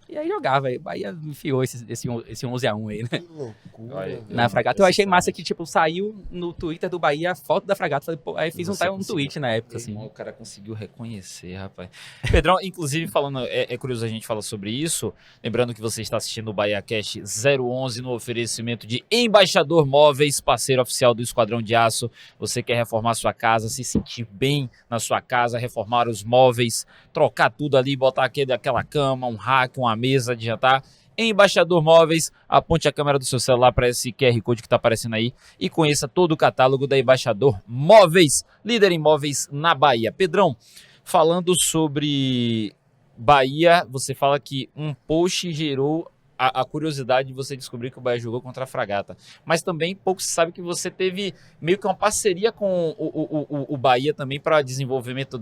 E aí jogava, aí o Bahia enfiou esse 11-1 aí, né? Que loucura. Olha, velho. Na fragata. Eu achei massa que, tipo, saiu no Twitter do Bahia a foto da fragata. Falei, pô, aí fiz Você um tweet na época, assim. O cara conseguiu reconhecer, rapaz. Pedrão, inclusive, falando, é curioso a gente falar sobre isso. Lembrando que você está assistindo o BahiaCast 011 no oferecimento de Embaixador Móveis, parceiro oficial do Esquadrão de Aço. Você quer reformar sua casa, se sentir bem na sua casa, reformar os móveis, trocar tudo ali, botar aquela cama, um rack, uma mesa de jantar. Embaixador Móveis, aponte a câmera do seu celular para esse QR Code que está aparecendo aí e conheça todo o catálogo da Embaixador Móveis, líder em móveis na Bahia. Pedrão, falando sobre Bahia, você fala que um post gerou a curiosidade de você descobrir que o Bahia jogou contra a Fragata, mas também pouco se sabe que você teve meio que uma parceria com o Bahia também para desenvolvimento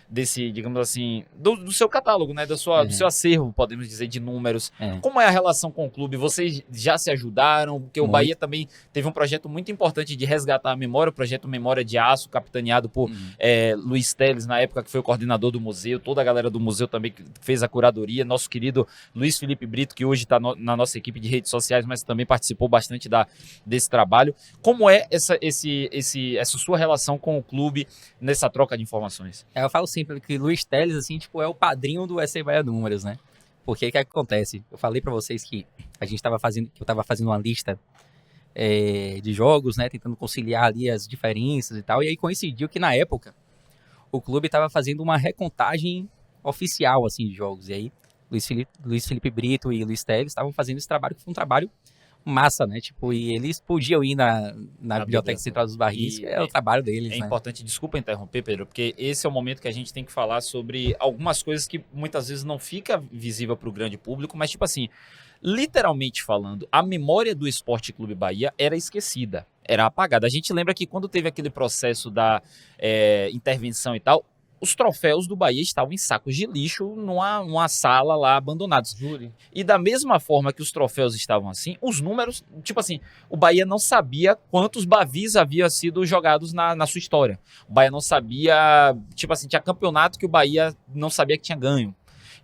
digamos assim, do seu catálogo, né? Do seu acervo, podemos dizer, de números. Como é a relação com o clube? Vocês já se ajudaram? Porque o Bahia também teve um projeto muito importante de resgatar a memória, o projeto Memória de Aço, capitaneado por Luiz Teles, na época que foi o coordenador do museu, toda a galera do museu também que fez a curadoria, nosso querido Luiz Felipe Brito, que hoje está na nossa equipe de redes sociais, mas também participou bastante desse trabalho. Como é essa sua relação com o clube nessa troca de informações? Eu falo sempre que Luiz Teles, assim, tipo, é o padrinho do SC Bahia Números, né? Porque o que acontece? Eu falei pra vocês que eu tava fazendo uma lista de jogos, né? Tentando conciliar ali as diferenças e tal. E aí coincidiu que, na época, o clube tava fazendo uma recontagem oficial, assim, de jogos. E aí, Luiz Felipe Brito e Luiz Teles estavam fazendo esse trabalho, que foi um trabalho massa, né? Tipo, e eles podiam ir na Biblioteca Central dos Barris, que é o trabalho deles, É né? importante, desculpa interromper, Pedro, porque esse é o momento que a gente tem que falar sobre algumas coisas que muitas vezes não fica visível para o grande público, mas tipo assim, literalmente falando, a memória do Esporte Clube Bahia era esquecida, era apagada. A gente lembra que quando teve aquele processo da intervenção e tal, os troféus do Bahia estavam em sacos de lixo numa sala lá abandonados. E da mesma forma que os troféus estavam assim, os números, tipo assim, o Bahia não sabia quantos Bavis haviam sido jogados na sua história. O Bahia não sabia, tipo assim, tinha campeonato que o Bahia não sabia que tinha ganho.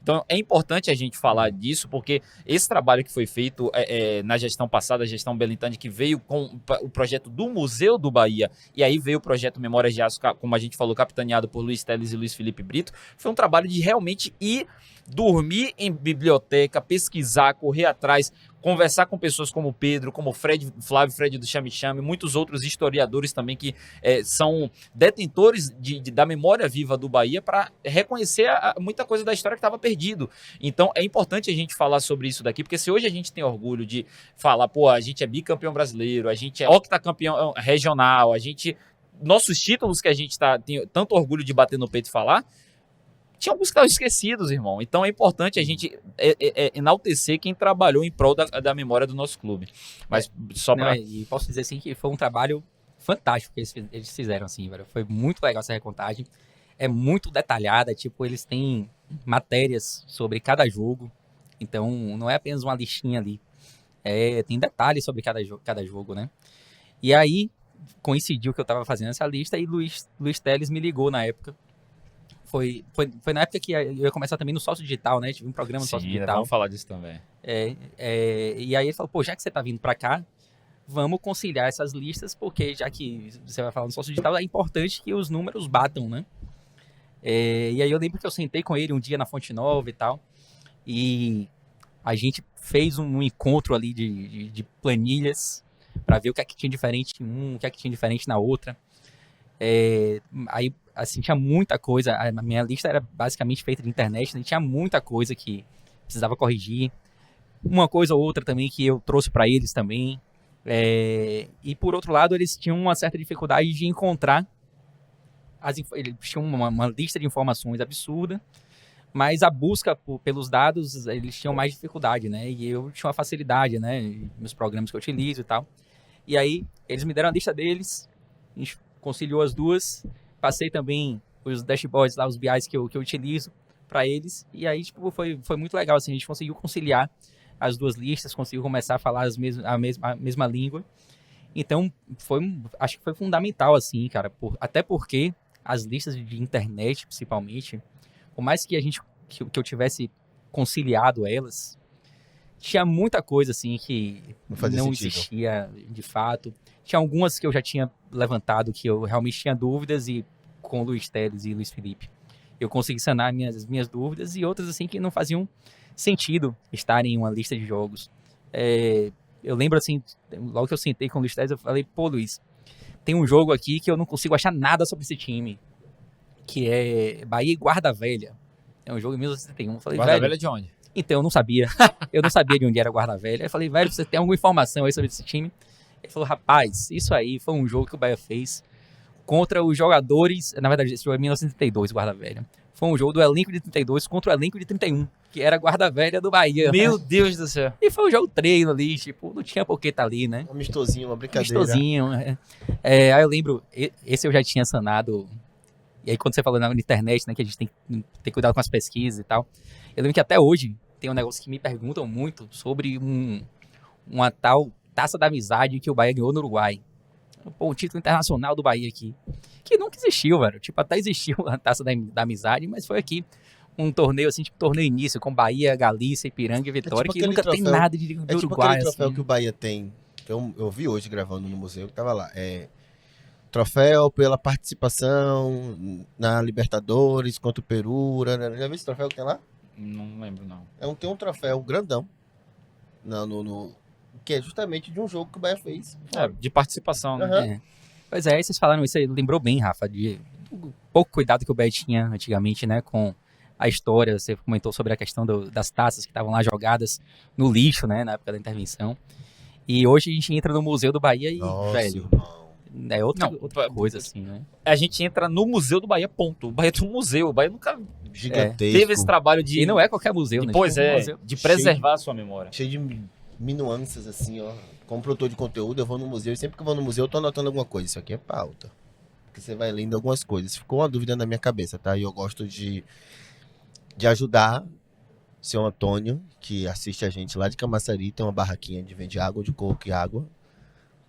Então é importante a gente falar disso, porque esse trabalho que foi feito na gestão passada, a gestão Belintani, que veio com o projeto do Museu do Bahia, e aí veio o projeto Memórias de Aço, como a gente falou, capitaneado por Luiz Teles e Luiz Felipe Brito, foi um trabalho de realmente ir dormir em biblioteca, pesquisar, correr atrás, conversar com pessoas como o Pedro, como o Flávio Fred do Chame Chame, muitos outros historiadores também que são detentores da memória viva do Bahia, para reconhecer muita coisa da história que estava perdido. Então é importante a gente falar sobre isso daqui, porque se hoje a gente tem orgulho de falar, pô, a gente é bicampeão brasileiro, a gente é octacampeão regional, nossos títulos que a gente tem tanto orgulho de bater no peito e falar, tinha alguns que estavam esquecidos, irmão. Então é importante a gente enaltecer quem trabalhou em prol da memória do nosso clube. Mas só para... E posso dizer assim que foi um trabalho fantástico que eles fizeram, assim, velho. Foi muito legal essa recontagem. É muito detalhada, tipo, eles têm matérias sobre cada jogo. Então não é apenas uma listinha ali. Tem detalhes sobre cada jogo, né? E aí coincidiu que eu tava fazendo essa lista e Luiz Teles me ligou na época. Foi na época que eu ia começar também no Sócio Digital, né? Tive um programa no Sócio Digital. Vamos falar disso também. E aí ele falou, pô, já que você tá vindo pra cá, vamos conciliar essas listas, porque já que você vai falar no Sócio Digital, é importante que os números batam, né? E aí eu lembro que eu sentei com ele um dia na Fonte Nova e tal, e a gente fez um encontro ali de planilhas para ver o que é que tinha diferente em o que é que tinha diferente na outra. Aí, assim, tinha muita coisa. A minha lista era basicamente feita de internet, né? Tinha muita coisa que precisava corrigir. Uma coisa ou outra também que eu trouxe para eles também. E por outro lado, eles tinham uma certa dificuldade de encontrar. Eles tinham uma lista de informações absurda, mas a busca pelos dados, eles tinham mais dificuldade, né? E eu tinha uma facilidade, né? Nos programas que eu utilizo e tal. E aí, eles me deram a lista deles, a gente conciliou as duas, passei também os dashboards lá, os BIs que eu utilizo para eles, e aí tipo, foi muito legal, assim, a gente conseguiu conciliar as duas listas, conseguiu começar a falar a mesma língua, então acho que foi fundamental, assim, cara, até porque as listas de internet, principalmente, por mais que que eu tivesse conciliado elas, tinha muita coisa, assim, que não existia de fato. Tinha algumas que eu já tinha levantado, que eu realmente tinha dúvidas, e com Luiz Teles e Luiz Felipe eu consegui sanar as minhas dúvidas, e outras, assim, que não faziam sentido estarem em uma lista de jogos. Eu lembro, assim, logo que eu sentei com o Luiz Teles, eu falei, pô, Luiz, tem um jogo aqui que eu não consigo achar nada sobre esse time, que é Bahia e Guarda Velha. É um jogo em 1971. Eu falei, Guarda Velha de onde? Então, eu não sabia. Eu não sabia de onde era Guarda Velha. Eu falei, velho, você tem alguma informação aí sobre esse time? Ele falou, rapaz, isso aí foi um jogo que o Bahia fez contra os jogadores... Na verdade, esse jogo é 1932, Guarda Velha. Foi um jogo do elenco de 32 contra o elenco de 31, que era Guarda Velha do Bahia. Meu Deus do céu. E foi um jogo treino ali, tipo, não tinha por que estar ali, né? Um amistosinho, uma brincadeira. Amistosinho. Aí eu lembro, esse eu já tinha sanado E aí, quando você falou na internet, né, que a gente tem que ter cuidado com as pesquisas e tal, eu lembro que até hoje tem um negócio que me perguntam muito sobre uma tal Taça da Amizade que o Bahia ganhou no Uruguai. Pô, o título internacional do Bahia aqui. Que nunca existiu, velho. Tipo, até existiu a Taça da Amizade, mas foi aqui um torneio, assim, tipo torneio início, com Bahia, Galícia, Ipiranga e Vitória, tipo que aquele nunca tem troféu- nada de É tipo Uruguai, aquele troféu assim. que o Bahia tem, que eu vi hoje gravando no museu, que tava lá. Troféu pela participação na Libertadores contra o Peru. Né? Já viu esse troféu que tem lá? Não lembro, não. Tem um troféu grandão. Que é justamente de um jogo que o Bahia fez. De participação, né? Aham. É. Pois é, aí vocês falaram isso aí, lembrou bem, Rafa, do pouco cuidado que o Bahia tinha antigamente, né, com a história. Você comentou sobre a questão das taças que estavam lá jogadas no lixo, né, na época da intervenção. E hoje a gente entra no Museu do Bahia e, Nossa, velho, irmão. é outra Não, coisa, assim, né? A gente entra no Museu do Bahia, ponto. O Bahia tem um museu. O Bahia nunca Gigantesco. teve esse trabalho de... E não é qualquer museu, né? Pois Tipo, um é, museu. de preservar a sua memória. Cheio de minuanças, assim, ó. Como produtor de conteúdo, eu vou no museu e sempre que eu vou no museu eu tô anotando alguma coisa. Isso aqui é pauta. Porque você vai lendo algumas coisas. Ficou uma dúvida na minha cabeça, tá? E eu gosto de ajudar o seu Antônio, que assiste a gente lá de Camaçari, tem uma barraquinha de vende água de coco e água.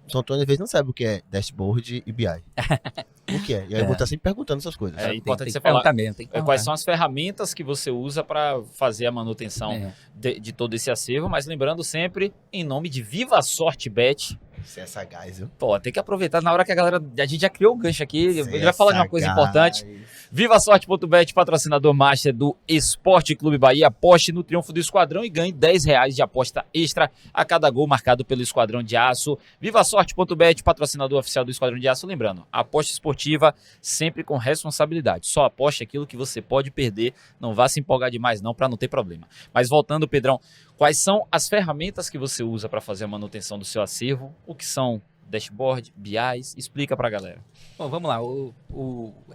O seu Antônio às vezes não sabe o que é dashboard e BI. O que é? E aí eu vou estar sempre perguntando essas coisas. É importante tem você que perguntar falar mesmo, tem que quais perguntar. são as ferramentas que você usa para fazer a manutenção É. de todo esse acervo, mas lembrando sempre, em nome de Viva a Sorte Bet. Você é sagaz, viu? Pô, tem que aproveitar na hora que a gente já criou o gancho aqui, Você ele vai falar de uma coisa importante. VivaSorte.bet, patrocinador master do Esporte Clube Bahia. Aposte no triunfo do Esquadrão e ganhe R$10 de aposta extra a cada gol marcado pelo Esquadrão de Aço. VivaSorte.bet, patrocinador oficial do Esquadrão de Aço. Lembrando, aposta esportiva sempre com responsabilidade. Só aposte aquilo que você pode perder. Não vá se empolgar demais não, para não ter problema. Mas voltando, Pedrão, quais são as ferramentas que você usa para fazer a manutenção do seu acervo? O que são dashboard, BIs? Explica pra galera. Bom, vamos lá.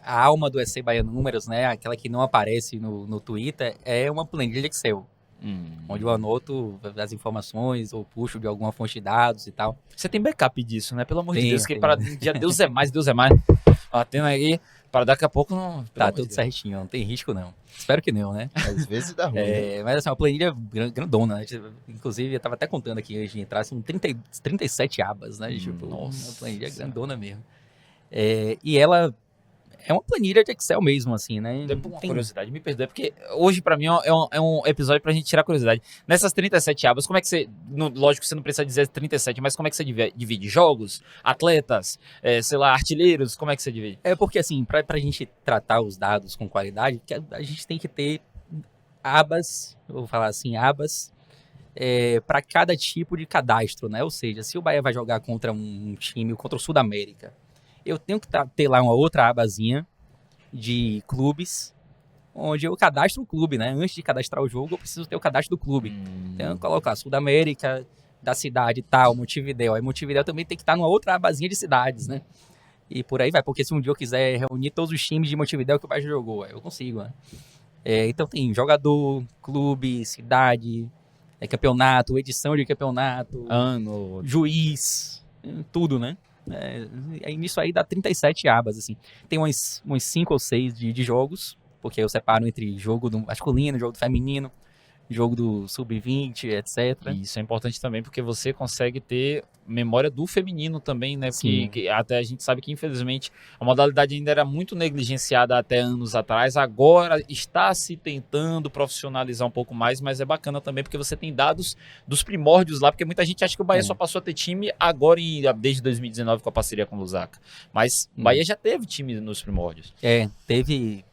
A alma do EC Bahia Números, né? Aquela que não aparece no Twitter, é uma planilha de Excel, onde eu anoto as informações ou puxo de alguma fonte de dados e tal. Você tem backup disso, né? Pelo amor de Tenho, Deus, que tenho. para dia Deus é mais, Deus é mais. Ó, tendo aí, para daqui a pouco não... pelo Tá amor de tudo Deus. certinho, não tem risco não. Espero que não, né? Às vezes dá ruim. né? Mas assim, uma planilha grandona, né? Inclusive, eu tava até contando aqui antes de entrar, são 37 abas, né? Tipo, Nossa uma planilha Senhora. grandona mesmo. E ela é uma planilha de Excel mesmo, assim, né? Uma curiosidade, me perdoe, porque hoje pra mim é um episódio pra gente tirar curiosidade. Nessas 37 abas, como é que você... lógico que você não precisa dizer 37, mas como é que você divide? Jogos, atletas, sei lá, artilheiros, como é que você divide? É porque, assim, pra gente tratar os dados com qualidade, que a gente tem que ter abas, eu vou falar assim, abas, para cada tipo de cadastro, né? Ou seja, se o Bahia vai jogar contra um time, contra o Sudamérica, eu tenho que ter lá uma outra abazinha de clubes, onde eu cadastro o clube, né? Antes de cadastrar o jogo, eu preciso ter o cadastro do clube. Então, eu coloco lá Sudamérica, da cidade tal, Montevidéu. Aí Montevidéu também tem que estar numa outra abazinha de cidades, né? E por aí vai, porque se um dia eu quiser reunir todos os times de Montevidéu que o Bahia jogou, aí eu consigo, né? Então tem jogador, clube, cidade, campeonato, edição de campeonato, Ano... juiz, tudo, né? Nisso aí dá 37 abas, assim. Tem uns 5 ou 6 de jogos, porque eu separo entre jogo do masculino, jogo do feminino, jogo do sub-20, etc. E isso é importante também, porque você consegue ter memória do feminino também, né? Sim. Que até a gente sabe que, infelizmente, a modalidade ainda era muito negligenciada até anos atrás. Agora está se tentando profissionalizar um pouco mais, mas é bacana também, porque você tem dados dos primórdios lá, porque muita gente acha que o Bahia só passou a ter time agora, desde 2019, com a parceria com o Lusaka. Mas o Bahia já teve time nos primórdios. Teve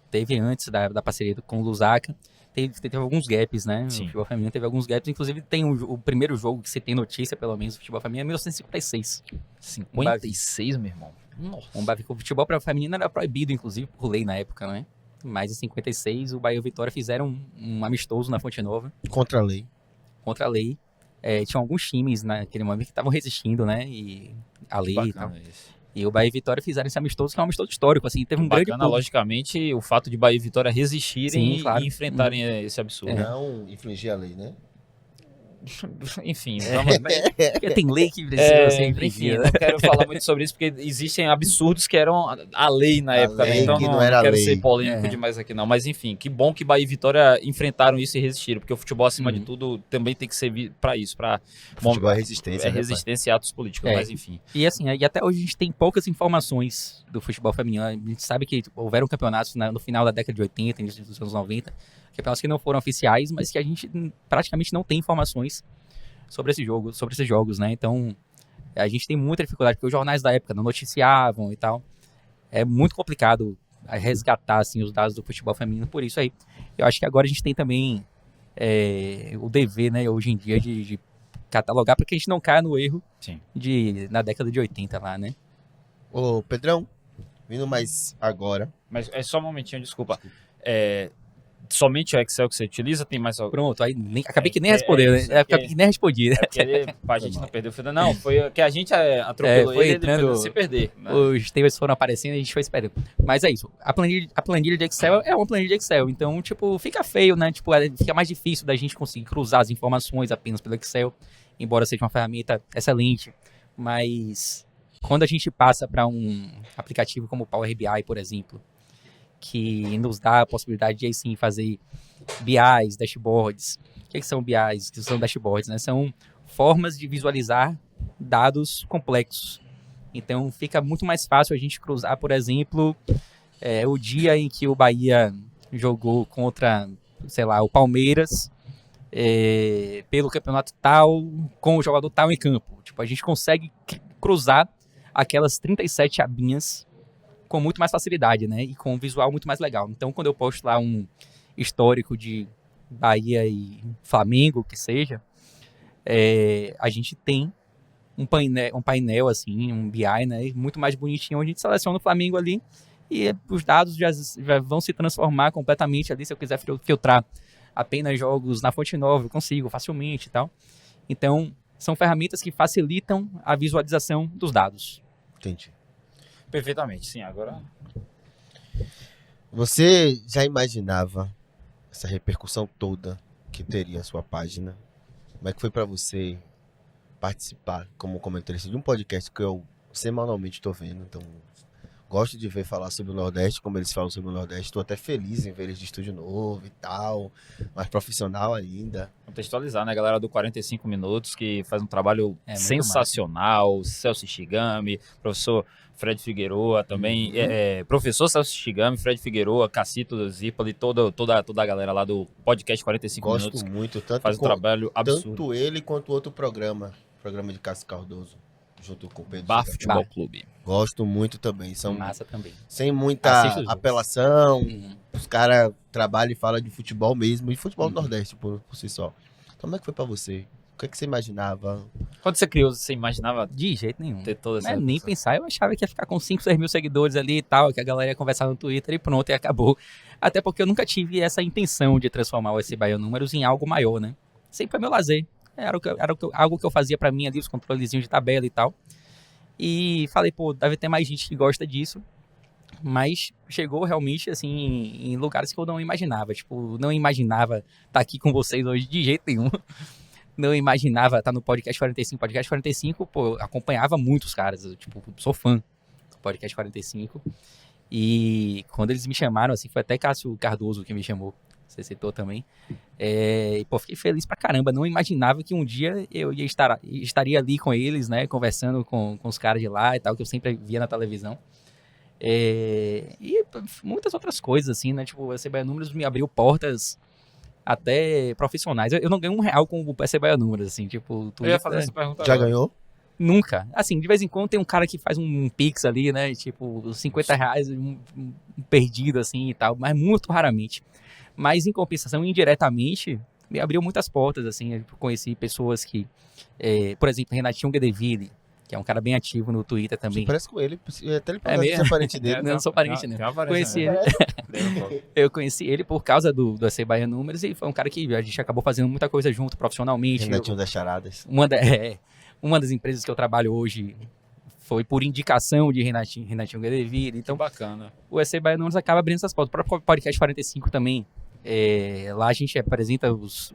antes da parceria com o Lusaka. Teve alguns gaps, né? Sim. O futebol feminino teve alguns gaps. Inclusive, tem o primeiro jogo que você tem notícia, pelo menos, do futebol feminino, é 1956. 56, meu irmão. Nossa. O futebol feminino era proibido, inclusive, por lei na época, né? Mas em 56, o Bahia e o Vitória fizeram um amistoso na Fonte Nova, Contra a lei. contra a lei. Tinham alguns times naquele momento que estavam resistindo, né? E a lei e tal. Bacana isso. E o Bahia e Vitória fizeram esse amistoso, que é um amistoso histórico, assim, teve um grande Bacana, público. logicamente, o fato de Bahia e Vitória resistirem Sim, claro. e enfrentarem esse absurdo. Não infligir a lei, né? Enfim, Porque tem lei que precisa ser enfim, infringida. não quero falar muito sobre isso, porque existem absurdos que eram a lei na época, né? lei Então que não, não era quero lei. ser polêmico É. demais aqui não. Mas enfim, que bom que Bahia e Vitória enfrentaram isso e resistiram, porque o futebol, acima de tudo, também tem que servir pra isso, pra Futebol é resistência, né, pai? resistência e atos políticos, É. mas enfim. E assim, e até hoje a gente tem poucas informações do futebol feminino. A gente sabe que houveram campeonatos no final da década de 80, início dos anos 90, campeonatos que não foram oficiais, mas que a gente praticamente não tem informações sobre esses jogos, né? Então, a gente tem muita dificuldade, porque os jornais da época não noticiavam e tal. É muito complicado resgatar, assim, os dados do futebol feminino por isso aí. Eu acho que agora a gente tem também o dever, né, hoje em dia, de catalogar para que a gente não caia no erro Sim. na década de 80 lá, né? Ô, Pedrão, vindo mais agora. Mas é só um momentinho, desculpa. Somente o Excel que você utiliza? Tem mais algum? Pronto, aí acabei que nem É, respondeu, isso, né? Acabei que nem respondi, né? É porque pra gente não perder o fio. Não, foi que a gente atropelou foi ele entrando- ele se perder. Né? Os temas foram aparecendo e a gente foi esperando. Mas é isso. A planilha de Excel é uma planilha de Excel. Então, tipo, fica feio, né? Tipo, fica mais difícil da gente conseguir cruzar as informações apenas pelo Excel. Embora seja uma ferramenta excelente. Mas quando a gente passa para um aplicativo como o Power BI, por exemplo, que nos dá a possibilidade de, aí sim, fazer BIs, dashboards. O que são BIs? O que são dashboards? Né? São formas de visualizar dados complexos. Então, fica muito mais fácil a gente cruzar, por exemplo, o dia em que o Bahia jogou contra, sei lá, o Palmeiras, pelo campeonato tal, com o jogador tal em campo. Tipo, a gente consegue cruzar aquelas 37 abinhas com muito mais facilidade, né? E com um visual muito mais legal. Então, quando eu posto lá um histórico de Bahia e Flamengo, que seja, a gente tem um painel assim, um BI, né? Muito mais bonitinho, onde a gente seleciona o Flamengo ali e os dados já vão se transformar completamente ali. Se eu quiser filtrar apenas jogos na Fonte Nova, eu consigo facilmente e tal. Então, são ferramentas que facilitam a visualização dos dados. Entendi. Perfeitamente, sim. Agora. Você já imaginava essa repercussão toda que teria a sua página? Como é que foi pra você participar como comentarista de um podcast que eu semanalmente estou vendo? Então, gosto de ver falar sobre o Nordeste, como eles falam sobre o Nordeste. Estou até feliz em ver eles de estúdio novo e tal, mais profissional ainda. Contextualizar, né, galera do 45 Minutos, que faz um trabalho muito sensacional. Celso Shigami, professor Fred Figueroa também, professor Celso Shigami, Fred Figueroa, Cacito Zipoli, toda a galera lá do podcast 45 Gosto Minutos. muito, tanto Faz um trabalho absurdo. tanto ele quanto outro programa de Cássio Cardoso, junto com o Pedro. Bar Silva. Futebol Clube. Gosto muito também, são Massa também. sem muita Assiste os jogos. apelação, Uhum. os caras trabalham e falam de futebol mesmo, e futebol do Nordeste por si só. Então, como é que foi pra você? O que é que você imaginava? Quando você criou, você imaginava De jeito nenhum. ter toda Não essa... é nem pensar, eu achava que ia ficar com 5, 6 mil seguidores ali e tal, que a galera ia conversar no Twitter e pronto, e acabou. Até porque eu nunca tive essa intenção de transformar o SC Bahia Números em algo maior, né? Sempre foi meu lazer. Algo que eu fazia pra mim ali, os controlezinhos de tabela e tal. E falei, pô, deve ter mais gente que gosta disso. Mas chegou realmente, assim, em lugares que eu não imaginava. Tipo, não imaginava estar aqui com vocês hoje de jeito nenhum. Não imaginava estar no Podcast 45. Podcast 45, pô, eu acompanhava muitos caras. Eu, tipo, sou fã do Podcast 45. E quando eles me chamaram, assim, foi até Cássio Cardoso que me chamou. Você citou também. E, pô, fiquei feliz pra caramba. Não imaginava que um dia eu estaria ali com eles, né? Conversando com os caras de lá e tal, que eu sempre via na televisão. E muitas outras coisas, assim, né? Tipo, o SC Bahia Números me abriu portas até profissionais. Eu não ganhei R$1 com o SC Bahia Números, assim, tipo... Eu ia fazer essa pergunta Já agora. ganhou? Nunca. Assim, de vez em quando tem um cara que faz um pix ali, né? Tipo, R$50, um perdido, assim, e tal. Mas muito raramente. Mas, em compensação, indiretamente, me abriu muitas portas, assim. Eu conheci pessoas que... por exemplo, Renatinho Guedeville, que é um cara bem ativo no Twitter também. Você parece com ele, até ele É perguntou se mesmo? é parente dele. Não sou parente, né? Tem uma aparência, Conheci né? ele. Eu conheci ele por causa do SC Bahia Números e foi um cara que a gente acabou fazendo muita coisa junto profissionalmente. Renatinho das Charadas. Uma das empresas que eu trabalho hoje foi por indicação de Renatinho Guedeville. Então, Então, bacana. o SC Bahia Números acaba abrindo essas portas. O próprio Podcast 45 também Lá a gente apresenta os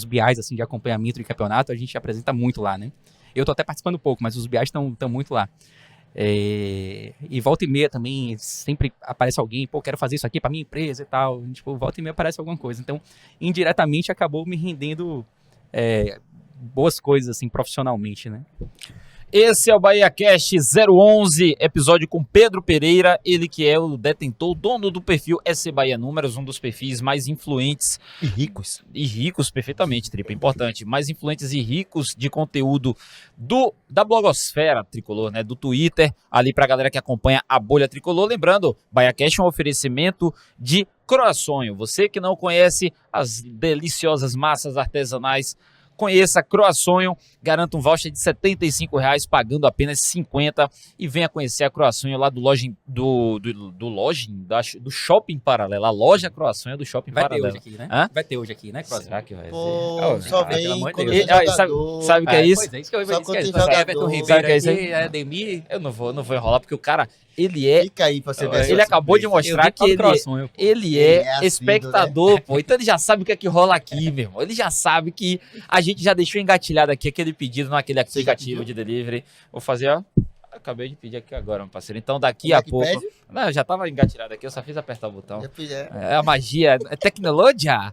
BIs assim, de acompanhamento de campeonato, a gente apresenta muito lá, né? Eu tô até participando pouco, mas os BIs estão muito lá. E volta e meia também, sempre aparece alguém, pô, quero fazer isso aqui pra minha empresa e tal. Tipo, volta e meia aparece alguma coisa. Então, indiretamente, acabou me rendendo boas coisas, assim, profissionalmente, né? Esse é o BahiaCast 011, episódio com Pedro Pereira, ele que é o detentor, dono do perfil SC Bahia Números, um dos perfis mais influentes E ricos. e ricos, perfeitamente, Tripa, importante, mais influentes e ricos de conteúdo da blogosfera tricolor, né, do Twitter, ali pra galera que acompanha a bolha tricolor. Lembrando, BahiaCast é um oferecimento de Croassonho. Você que não conhece as deliciosas massas artesanais, conheça Croassonho, garanta um voucher de R$ 75,00, pagando apenas 50, e venha conhecer a Croassonho lá do Shopping Paralelo. A loja Croassonho do Shopping Vai ter Paralelo. hoje aqui, né? Hã? Vai ter hoje aqui, né, Croassonho? Será que vai Pô, ser? só pelo vem amor de quando Deus. tem Sabe jogador. o que é isso? Pois é, isso que eu Só ia quando tem dizer. jogador. Everton Sabe o Ribeiro que é isso aqui, aí? Ademir. Eu não vou enrolar, porque o cara, ele é... Fica aí pra você ver. Ele acabou de mostrar que ele Ele é é assíduo, espectador, pô. Então ele já sabe o que é que rola aqui, meu irmão. Ele já sabe que a gente já deixou engatilhado aqui aquele pedido naquele Você já aplicativo pediu? de delivery. Vou fazer, ó. Acabei de pedir aqui agora, meu parceiro. Então daqui Como é a que pouco... pede? Não, eu já tava engatilhado aqui, eu só fiz apertar o botão. Já fiz, é. É a magia, é tecnologia.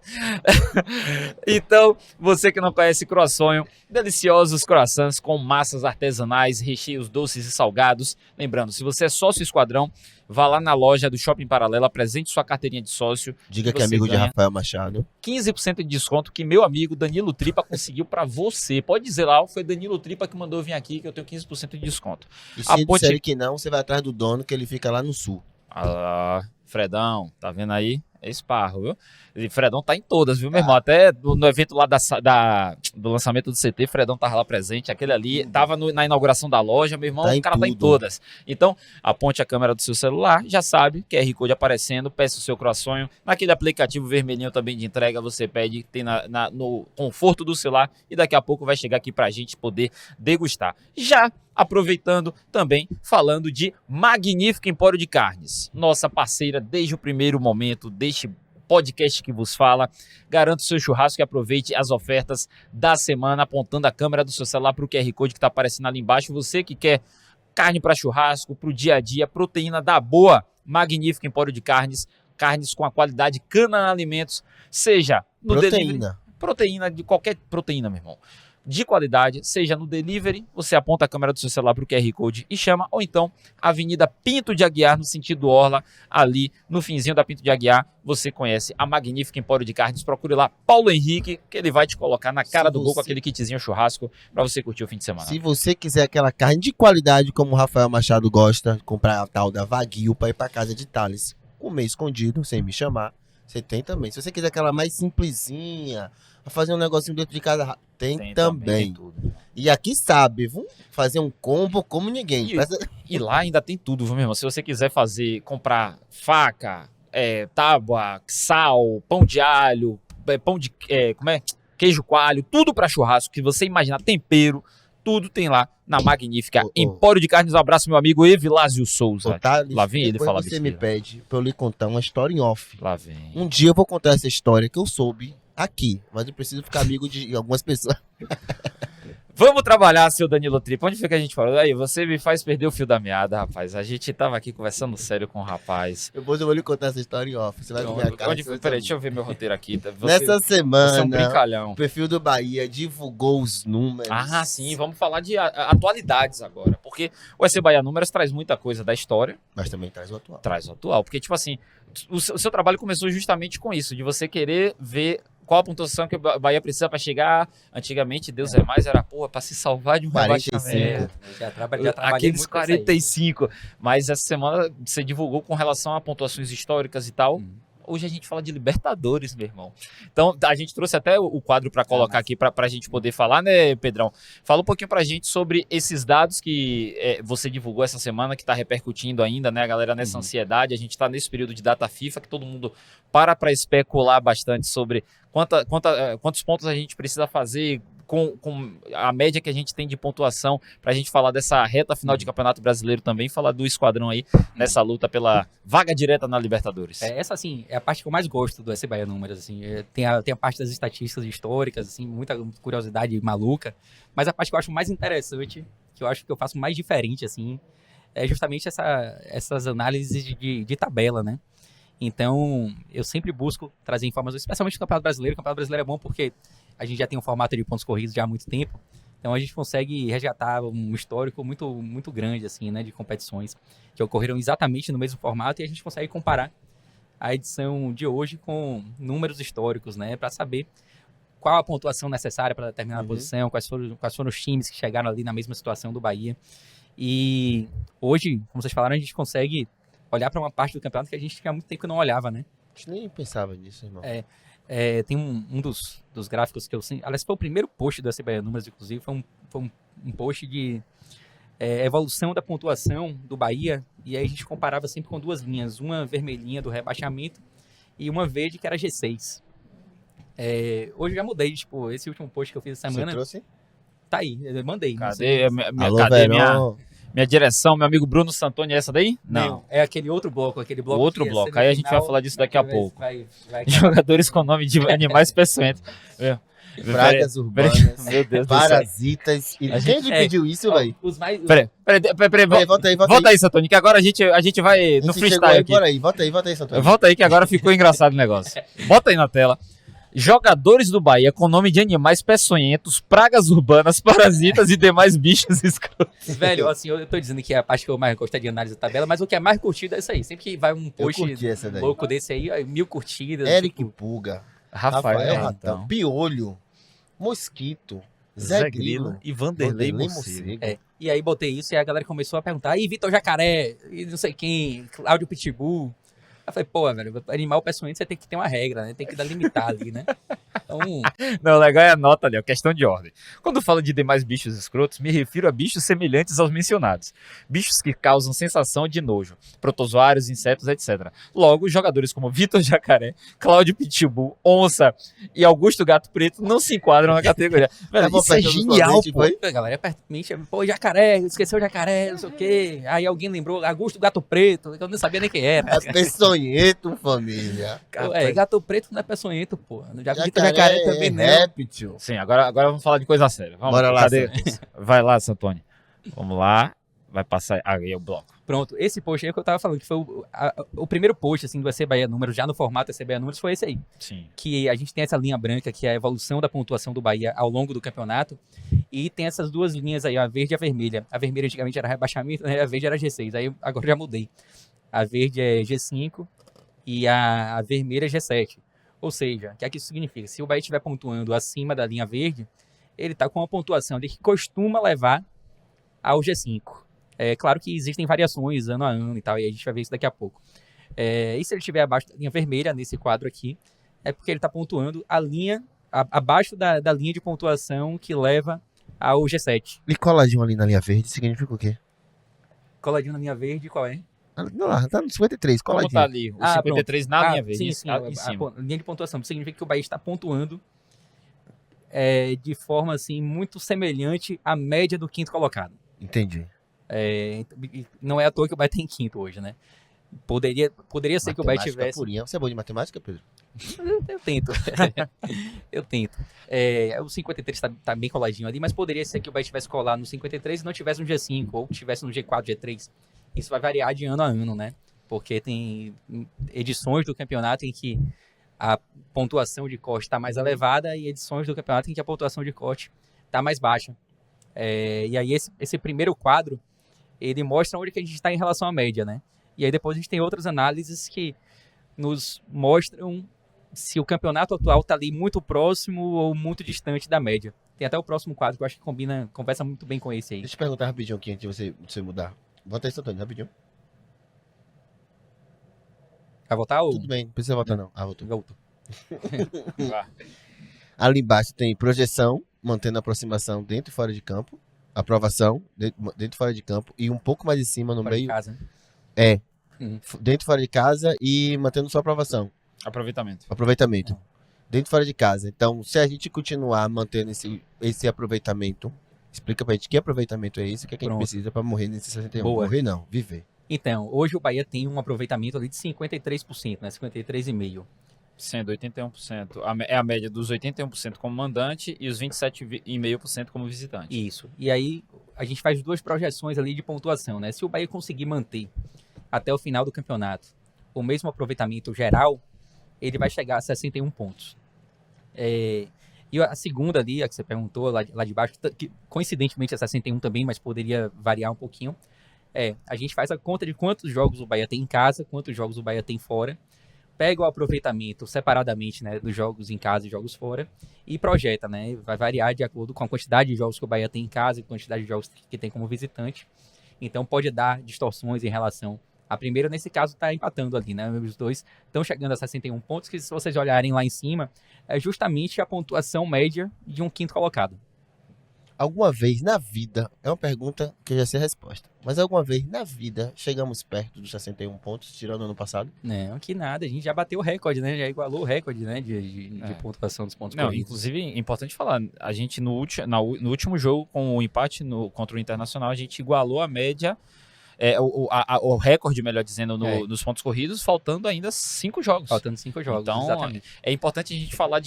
Então, você que não conhece Croassonho, deliciosos croissants com massas artesanais, recheios doces e salgados. Lembrando, se você é sócio Esquadrão, vá lá na loja do Shopping Paralelo, apresente sua carteirinha de sócio, Diga que Você é amigo de ganha. Rafael Machado. 15% de desconto que meu amigo Danilo Tripa conseguiu pra você. Pode dizer lá, foi Danilo Tripa que mandou eu vir aqui que eu tenho 15% de desconto. E se A ele ponte- disser que não, você vai atrás do dono, que ele fica lá no sul. Ah, Fredão, tá vendo aí? É esparro, viu? E Fredão tá em todas, viu, meu irmão? Até no evento lá do lançamento do CT, Fredão tava lá presente. Aquele ali tava na inauguração da loja, meu irmão, Tá o em cara tá em tudo. todas. Então, aponte a câmera do seu celular, já sabe, QR Code aparecendo, peça o seu croissant. Naquele aplicativo vermelhinho também de entrega, você pede, tem no conforto do celular, e daqui a pouco vai chegar aqui pra gente poder degustar. Já aproveitando também, falando de Magnífico Empório de Carnes, nossa parceira desde o primeiro momento, deste podcast que vos fala. Garanta o seu churrasco e aproveite as ofertas da semana, apontando a câmera do seu celular para o QR Code que está aparecendo ali embaixo. Você que quer carne para churrasco, para o dia a dia, proteína da boa, Magnífico Empório de Carnes, carnes com a qualidade Cana Alimentos, seja no delivery, proteína de qualquer proteína, meu irmão, de qualidade, seja no delivery, você aponta a câmera do seu celular para o QR Code e chama, ou então Avenida Pinto de Aguiar, no sentido Orla, ali no finzinho da Pinto de Aguiar, você conhece a Magnífica Empório de Carnes. Procure lá Paulo Henrique, que ele vai te colocar na cara do gol com aquele kitzinho churrasco para você curtir o fim de semana. Se você quiser aquela carne de qualidade, como o Rafael Machado gosta, comprar a tal da Wagyu para ir para casa de Thales, comer escondido, sem me chamar, você tem também. Se você quiser aquela mais simplesinha, fazer um negocinho dentro de casa, tem também. tem tudo. E aqui sabe, vamos fazer um combo como ninguém. E lá ainda tem tudo, viu, meu irmão? Se você quiser comprar faca, tábua, sal, pão de alho, queijo coalho, tudo para churrasco que você imaginar, tempero, tudo tem lá na Magnífica Empório de Carnes. Um abraço, meu amigo Evilásio Souza. Thales, Lá vem ele depois falar você me besteira. pede pra eu lhe contar uma história em off. Lá vem. Um dia eu vou contar essa história que eu soube aqui, mas eu preciso ficar amigo de algumas pessoas. Vamos trabalhar, seu Danilo Tripa. Onde foi que a gente falou? Aí, você me faz perder o fio da meada, rapaz. A gente tava aqui conversando sério com o rapaz. Depois eu vou lhe contar essa história em off. Você vai ver minha cara. Peraí, deixa eu ver meu roteiro aqui. Nessa Você é um semana, brincalhão. o perfil do Bahia divulgou os números. Ah, sim, vamos falar de atualidades agora. Porque o SC Bahia Números traz muita coisa da história, Mas também traz o atual. traz o atual. Porque, tipo assim, o seu trabalho começou justamente com isso, de você querer ver qual a pontuação que o Bahia precisa para chegar. Antigamente, Deus é mais, era, para se salvar de um 45. rebaixamento. Já trabalhei Aqueles muito com isso aí. 45. Mas essa semana você divulgou com relação a pontuações históricas e tal. Hoje a gente fala de Libertadores, meu irmão. Então, a gente trouxe até o quadro para colocar aqui pra gente poder falar, né, Pedrão? Fala um pouquinho pra gente sobre esses dados que você divulgou essa semana, que tá repercutindo ainda, né, a galera nessa ansiedade. A gente tá nesse período de data FIFA, que todo mundo para especular bastante sobre quantos pontos a gente precisa fazer, com a média que a gente tem de pontuação, pra gente falar dessa reta final de Campeonato Brasileiro também, falar do Esquadrão aí nessa luta pela vaga direta na Libertadores. Essa, assim, é a parte que eu mais gosto do SC Bahia Números, assim. Tem a parte das estatísticas históricas, assim, muita curiosidade maluca, mas a parte que eu acho mais interessante, que eu acho que eu faço mais diferente, assim, é justamente essas análises de tabela, né? Então, eu sempre busco trazer informações, especialmente no Campeonato Brasileiro. O Campeonato Brasileiro é bom porque a gente já tem um formato de pontos corridos já há muito tempo. Então, a gente consegue resgatar um histórico muito, muito grande, assim, né, de competições que ocorreram exatamente no mesmo formato, e a gente consegue comparar a edição de hoje com números históricos, né, para saber qual a pontuação necessária para determinada posição, quais foram os times que chegaram ali na mesma situação do Bahia. E hoje, como vocês falaram, a gente consegue olhar para uma parte do campeonato que a gente tinha muito tempo que não olhava, né? A gente nem pensava nisso, irmão. Tem um dos gráficos que eu... Aliás, foi o primeiro post do SC Bahia Números, inclusive, foi um post de evolução da pontuação do Bahia, e aí a gente comparava sempre com duas linhas, uma vermelhinha do rebaixamento e uma verde que era G6. Hoje eu já mudei, tipo, esse último post que eu fiz essa semana... Você trouxe? Tá aí, eu mandei. Cadê Alô, minha direção, meu amigo Bruno Santoni, é essa daí? Não, é aquele outro bloco, O outro bloco, aí a gente vai falar disso daqui a pouco. Vai Jogadores com nome de animais peçonhentos. Pragas urbanas, Meu Deus do céu. parasitas. E quem te pediu isso, velho? Os mais... Peraí, volta aí, Santoni, que agora a gente vai no freestyle aqui. Bora aí, volta aí, Santoni. Volta aí que agora ficou engraçado o negócio. Bota aí na tela. Jogadores do Bahia com nome de animais peçonhentos, pragas urbanas, parasitas e demais bichos escrotos. Velho, assim, eu tô dizendo que é a parte que eu mais gosto de análise da tabela, mas o que é mais curtido é isso aí. Sempre que vai um post louco desse aí, 1000 curtidas. Eric tipo... Pulga, Rafael Ratão, então. Piolho, Mosquito, Zé Grilo e Vanderlei Morcego. E aí botei isso e a galera começou a perguntar, e Vitor Jacaré, e não sei quem, Cláudio Pitbull. Eu falei, pô, velho, animal peçonhento você tem que ter uma regra, né? Tem que dar limitar ali, né? Então... Não, o legal é a nota ali, ó, questão de ordem. Quando falo de demais bichos escrotos, me refiro a bichos semelhantes aos mencionados. Bichos que causam sensação de nojo, protozoários, insetos, etc. Logo, jogadores como Vitor Jacaré, Cláudio Pitbull, Onça e Augusto Gato Preto não se enquadram na categoria. Velho, isso é genial, pô. A galera perto pô, Jacaré, esqueceu o Jacaré, não sei o quê. Aí alguém lembrou Augusto Gato Preto, que eu nem sabia nem quem era. Peçonhento, família. Gato Preto não é peçonhento, pô. Jacaré também não. Réptil. Sim, agora vamos falar de coisa séria. Vamos, bora lá, cadê? Vai lá, Santoni. Vamos lá. Vai passar. Aí é o bloco. Pronto, esse post aí que eu tava falando, que foi o primeiro post assim, do SC Bahia Números, já no formato SC Bahia Números, foi esse aí. Sim. Que a gente tem essa linha branca, que é a evolução da pontuação do Bahia ao longo do campeonato, e tem essas duas linhas aí, a verde e a vermelha. A vermelha antigamente era rebaixamento, né? A verde era G6, aí agora já mudei. A verde é G5 e a vermelha é G7. Ou seja, o que é que isso significa? Se o Bahia estiver pontuando acima da linha verde, ele está com uma pontuação ali que costuma levar ao G5. É claro que existem variações ano a ano e tal, e a gente vai ver isso daqui a pouco. E se ele estiver abaixo da linha vermelha, nesse quadro aqui, é porque ele está pontuando a linha, abaixo da linha de pontuação que leva ao G7. E coladinho ali na linha verde significa o quê? Coladinho na linha verde, qual é? Não, lá, tá no 53, Como coladinho. tá ali? O 53 na linha verde. Sim, em cima. a linha de pontuação significa que o Bahia está pontuando de forma assim, muito semelhante à média do quinto colocado. Entendi. Não é à toa que o Bahia tem quinto hoje, né? Poderia ser que o Bahia tivesse... Purinha. Você é bom de matemática, Pedro? Eu tento. Eu tento. O 53 tá bem coladinho ali, mas poderia ser que o Bahia tivesse colado no 53 e não tivesse no G5, ou tivesse no G4, G3. Isso vai variar de ano a ano, né? Porque tem edições do campeonato em que a pontuação de corte está mais elevada e edições do campeonato em que a pontuação de corte está mais baixa. E aí esse primeiro quadro, ele mostra onde que a gente está em relação à média, né? E aí depois a gente tem outras análises que nos mostram se o campeonato atual está ali muito próximo ou muito distante da média. Tem até o próximo quadro que eu acho que conversa muito bem com esse aí. Deixa eu perguntar rapidinho aqui antes de você mudar. Volta aí, Santoni, rapidinho. Vai voltar ou... Tudo bem, não precisa voltar não. Voltou. Voltou. Ali embaixo tem projeção, mantendo a aproximação dentro e fora de campo. Aprovação, dentro e fora de campo. E um pouco mais em cima, no Fora de meio. casa, né? Dentro e fora de casa e mantendo sua aprovação. Aproveitamento. Aproveitamento. dentro e fora de casa. Então, se a gente continuar mantendo esse aproveitamento, explica pra gente que aproveitamento é esse, o que, é que a gente Pronto. precisa pra morrer nesse 61. Boa. Morrer não, viver. Então, hoje o Bahia tem um aproveitamento ali de 53%, né? 53,5%. Sendo 81%. É a média dos 81% como mandante e os 27,5% como visitante. Isso. E aí a gente faz duas projeções ali de pontuação, né? Se o Bahia conseguir manter até o final do campeonato o mesmo aproveitamento geral, ele vai chegar a 61 pontos. E a segunda ali, a que você perguntou lá de baixo, que coincidentemente é 61 também, mas poderia variar um pouquinho, a gente faz a conta de quantos jogos o Bahia tem em casa, quantos jogos o Bahia tem fora, pega o aproveitamento separadamente, né, dos jogos em casa e jogos fora e projeta, né? Vai variar de acordo com a quantidade de jogos que o Bahia tem em casa e a quantidade de jogos que tem como visitante. Então pode dar distorções em relação. A primeira, nesse caso, está empatando ali, né? Os dois estão chegando a 61 pontos, que se vocês olharem lá em cima, é justamente a pontuação média de um quinto colocado. Alguma vez na vida, é uma pergunta que eu já sei a resposta, mas alguma vez na vida chegamos perto dos 61 pontos, tirando o ano passado? Não, que nada, a gente já bateu o recorde, né? Já igualou o recorde, né? De pontuação dos pontos Não, corridos. inclusive, é importante falar, a gente no último jogo, com o empate contra o Internacional, a gente igualou a média, o recorde, melhor dizendo, nos pontos corridos, faltando ainda 5 jogos. Faltando 5 jogos, Então, exatamente. é importante a gente falar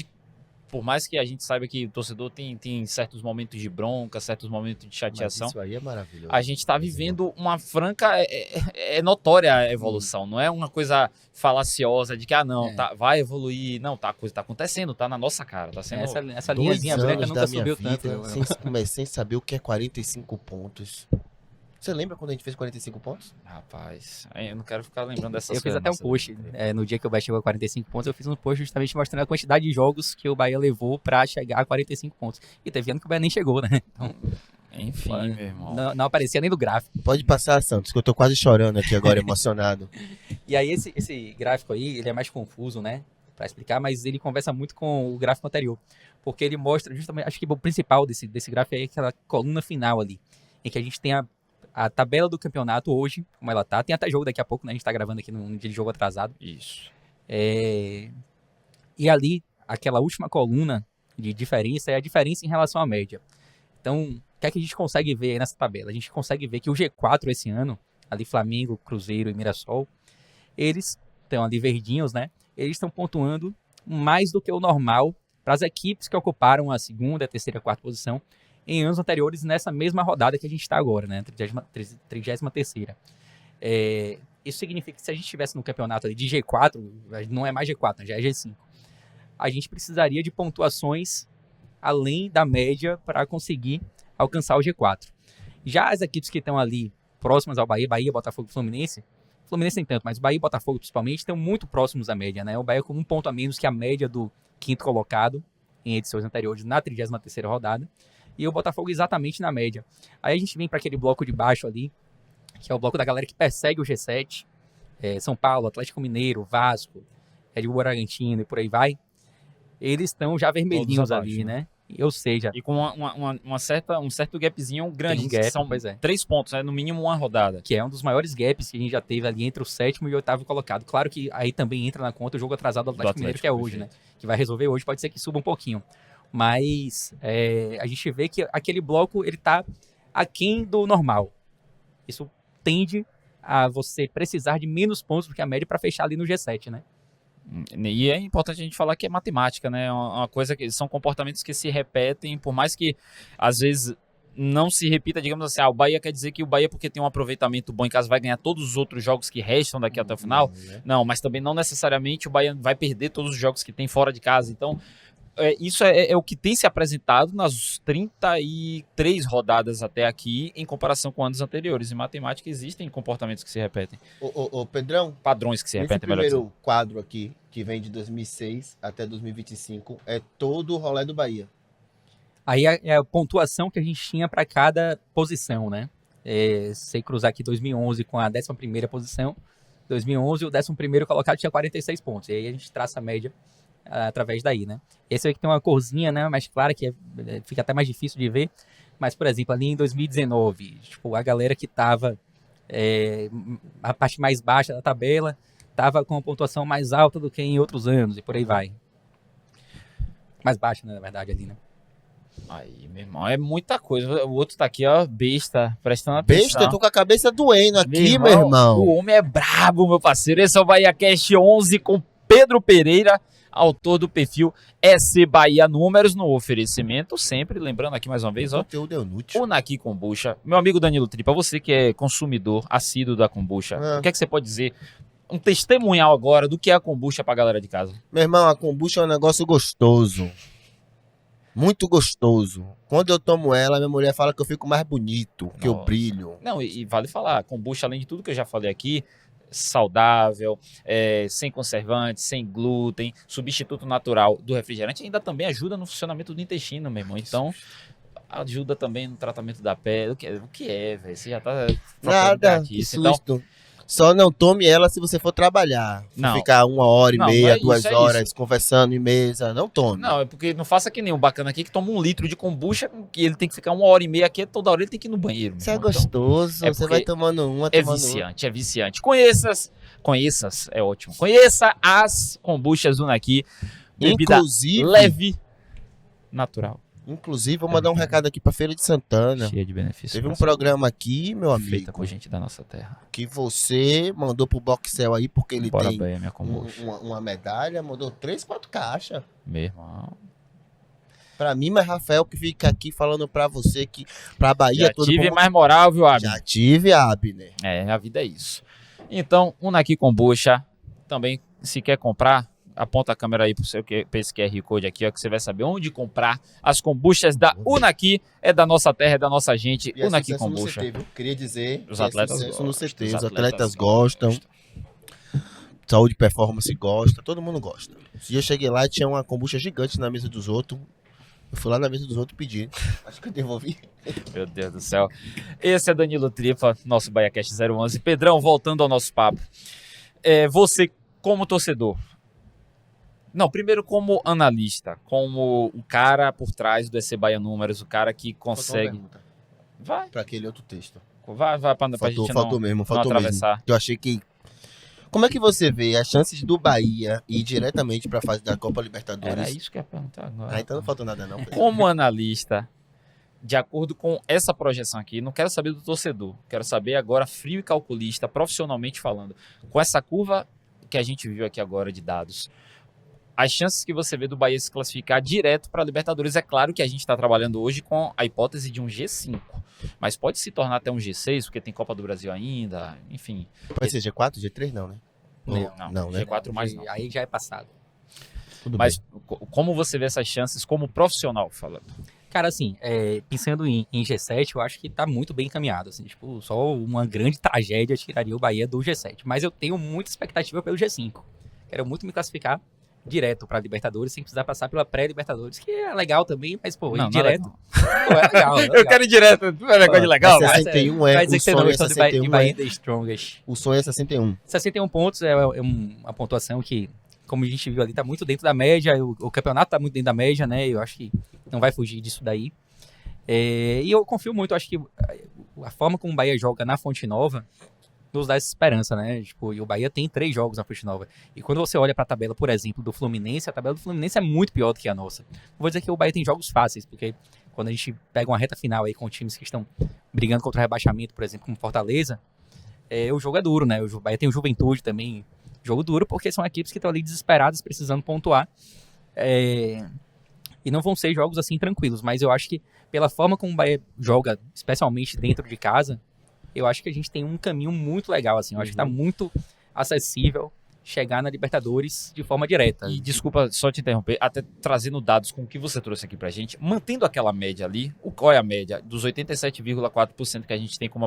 por mais que a gente saiba que o torcedor tem certos momentos de bronca, certos momentos de chateação, Mas isso aí é maravilhoso. a gente está vivendo uma franca, notória a evolução, não é uma coisa falaciosa de que, vai evoluir, não, a coisa tá acontecendo, tá na nossa cara, tá sendo... Essa 2 linhazinha branca anos nunca da minha subiu vida tanto. sem saber o que é 45 pontos. Você lembra quando a gente fez 45 pontos? Rapaz, eu não quero ficar lembrando dessas Eu coisas. fiz até um post, no dia que o Bahia chegou a 45 pontos, eu fiz um post justamente mostrando a quantidade de jogos que o Bahia levou pra chegar a 45 pontos. E teve ano que o Bahia nem chegou, né? Então, Enfim, meu irmão. não aparecia nem no gráfico. Pode passar, Santos, que eu tô quase chorando aqui agora, emocionado. E aí esse gráfico aí, ele é mais confuso, né? Pra explicar, mas ele conversa muito com o gráfico anterior. Porque ele mostra justamente, acho que o principal desse gráfico é aquela coluna final ali, em que a gente tem a tabela do campeonato hoje, como ela tá. Tem até jogo daqui a pouco, né? A gente tá gravando aqui num dia de jogo atrasado. Isso. E ali, aquela última coluna de diferença é a diferença em relação à média. Então, o que é que a gente consegue ver aí nessa tabela? A gente consegue ver que o G4 esse ano, ali Flamengo, Cruzeiro e Mirassol, eles estão ali verdinhos, né? Eles estão pontuando mais do que o normal para as equipes que ocuparam a segunda, a terceira, a quarta posição em anos anteriores nessa mesma rodada que a gente está agora, né? 33ª. Isso significa que se a gente estivesse no campeonato ali de G4, não é mais G4, né? Já é G5, a gente precisaria de pontuações além da média para conseguir alcançar o G4. Já as equipes que estão ali próximas ao Bahia, Botafogo e Fluminense nem tanto, mas Bahia e Botafogo principalmente, estão muito próximos da média, né? O Bahia com um ponto a menos que a média do quinto colocado em edições anteriores na 33ª rodada, e o Botafogo exatamente na média. Aí a gente vem para aquele bloco de baixo ali, que é o bloco da galera que persegue o G7, São Paulo, Atlético Mineiro, Vasco, Red Bull Bragantino e por aí vai. Eles estão já vermelhinhos abaixo, ali, né? Ou seja, E com um certo gapzinho grande, Tem um gap, que são pois é. 3 pontos, né? No mínimo uma rodada. que é um dos maiores gaps que a gente já teve ali entre o 7º e o 8º colocado. Claro que aí também entra na conta o jogo atrasado do Atlético Mineiro, que é hoje, né? Que vai resolver hoje, pode ser que suba um pouquinho. Mas a gente vê que aquele bloco, ele tá aquém do normal. Isso tende a você precisar de menos pontos do que a média para fechar ali no G7, né? E é importante a gente falar que é matemática, né? Uma coisa que são comportamentos que se repetem, por mais que às vezes não se repita, digamos assim, o Bahia quer dizer que o Bahia, porque tem um aproveitamento bom em casa, vai ganhar todos os outros jogos que restam daqui até o final. Não, mas também não necessariamente o Bahia vai perder todos os jogos que tem fora de casa. Então, isso é o que tem se apresentado nas 33 rodadas até aqui, em comparação com anos anteriores. Em matemática existem comportamentos que se repetem. Ô, Pedrão, Padrões que se esse repetem, melhor dizendo. primeiro quadro aqui, que vem de 2006 até 2025, é todo o rolê do Bahia. Aí é a pontuação que a gente tinha para cada posição, né? Se cruzar aqui 2011 com a 11ª posição, 2011 o 11º colocado tinha 46 pontos. E aí a gente traça a média através daí, né? Esse aqui tem uma corzinha, né, mais clara, que fica até mais difícil de ver. Mas, por exemplo, ali em 2019, tipo, a galera que estava a parte mais baixa da tabela estava com uma pontuação mais alta do que em outros anos, e por aí vai. Mais baixo, né, na verdade, ali, né? Aí, meu irmão, é muita coisa. O outro tá aqui, ó, besta, prestando atenção. Besta, eu tô com a cabeça doendo aqui, meu irmão. O homem é brabo, meu parceiro. Esse é o Bahia Cast 11 com Pedro Pereira, autor do perfil SC Bahia Números, no oferecimento, sempre, lembrando aqui mais uma vez, ó, Conteúdo é inútil. o Naqui Kombucha. Meu amigo Danilo Tripa, você que é consumidor assíduo da kombucha, Ah. o que é que você pode dizer? Um testemunhal agora do que é a kombucha pra galera de casa. Meu irmão, a kombucha é um negócio gostoso. Muito gostoso. Quando eu tomo ela, minha mulher fala que eu fico mais bonito, que eu Nossa. brilho. Não, e vale falar, kombucha, além de tudo que eu já falei aqui, saudável, sem conservantes, sem glúten, substituto natural do refrigerante, ainda também ajuda no funcionamento do intestino, meu irmão. Então, ajuda também no tratamento da pele. O que é, velho? Você já tá Nada, que disso. Então, susto. Só não tome ela se você for trabalhar. Não. Ficar 1 hora e Não, meia, não é isso, 2 é horas isso. conversando em mesa. Não tome. não, é porque não faça que nem um bacana aqui que toma 1 litro de kombucha e ele tem que ficar 1 hora e meia aqui, toda hora ele tem que ir no banheiro. meu Isso é irmão. Então, gostoso. é você porque vai tomando uma, é tomando viciante, é viciante. Conheças, é ótimo. Conheça as kombuchas do Naqui, bebida leve, natural, Inclusive, vou mandar um recado aqui pra Feira de Santana. cheia de benefícios. Teve um pra programa aqui, meu saúde, feita amigo, com gente da nossa terra. que você mandou pro Boxel aí, porque ele Bora tem bem, minha kombucha. uma medalha, mandou 3, 4 caixas. Meu irmão. Pra mim, mas Rafael que fica aqui falando pra você que pra Bahia Já toda. tive como- mais moral, viu, Abner? Já tive, Abner. É, a vida é isso. Então, o Naqui Kombucha, também, se quer comprar, aponta a câmera aí pra esse QR Code aqui, ó, que você vai saber onde comprar as kombuchas da Unaqui. É da nossa terra, é da nossa gente. E é Unaqui sucesso no Kombucha. CT, viu? Queria dizer Os que é atletas sucesso no gostam, CT. Os atletas gostam. Saúde e performance gosta. Todo mundo gosta. Se eu cheguei lá e tinha uma kombucha gigante na mesa dos outros. Eu fui lá na mesa dos outros pedir. Acho que eu devolvi. Meu Deus do céu. Esse é Danilo Tripa, nosso BaiaCast 011. Pedrão, voltando ao nosso papo. Você, como torcedor. Não, primeiro como analista, como o cara por trás do EC Bahia Números, o cara que consegue. Vai, Pra aquele outro texto. vai pra gente Faltou não mesmo, não faltou mesmo. atravessar. Eu achei que. Como é que você vê as chances do Bahia ir diretamente pra fase da Copa Libertadores? Era isso que eu ia perguntar agora. Ah, então não faltou nada não. Pedro. Como analista, de acordo com essa projeção aqui, não quero saber do torcedor, quero saber agora frio e calculista, profissionalmente falando, com essa curva que a gente viu aqui agora de dados, as chances que você vê do Bahia se classificar direto para a Libertadores, é claro que a gente está trabalhando hoje com a hipótese de um G5, mas pode se tornar até um G6, porque tem Copa do Brasil ainda, enfim. Pode ser G4, G3 não, né? Não, né? G4 mais não. Aí já é passado. Tudo Mas como você vê essas chances como profissional falando? Cara, assim, pensando em G7, eu acho que tá muito bem encaminhado. Assim, tipo, só uma grande tragédia tiraria o Bahia do G7. Mas eu tenho muita expectativa pelo G5. Quero muito me classificar direto pra Libertadores, sem precisar passar pela pré-Libertadores, que é legal também, mas, pô, ir Não, direto. não Pô, é legal. Eu quero ir direto, não é negócio de legal? Mas Mas 61 Vai é, dizer o que você não sonho é gostou de 61 Bahia é, The Strongest. o sonho é 61. 61 pontos é uma pontuação que, como a gente viu ali, tá muito dentro da média. O campeonato tá muito dentro da média, né? Eu acho que não vai fugir disso daí. E eu confio muito, acho que a forma como o Bahia joga na Fonte Nova nos dá essa esperança, né? Tipo, e o Bahia tem 3 jogos na Fonte Nova. E quando você olha pra tabela, por exemplo, do Fluminense, a tabela do Fluminense é muito pior do que a nossa. Não vou dizer que o Bahia tem jogos fáceis, porque quando a gente pega uma reta final aí com times que estão brigando contra o rebaixamento, por exemplo, como Fortaleza, o jogo é duro, né? O Bahia tem o Juventude também, jogo duro, porque são equipes que estão ali desesperadas, precisando pontuar. E não vão ser jogos assim tranquilos, mas eu acho que pela forma como o Bahia joga, especialmente dentro de casa, eu acho que a gente tem um caminho muito legal, assim. Eu acho que tá muito acessível chegar na Libertadores de forma direta. E desculpa só te interromper, até trazendo dados com o que você trouxe aqui pra gente, mantendo aquela média ali, qual é a média? Dos 87,4% que a gente tem como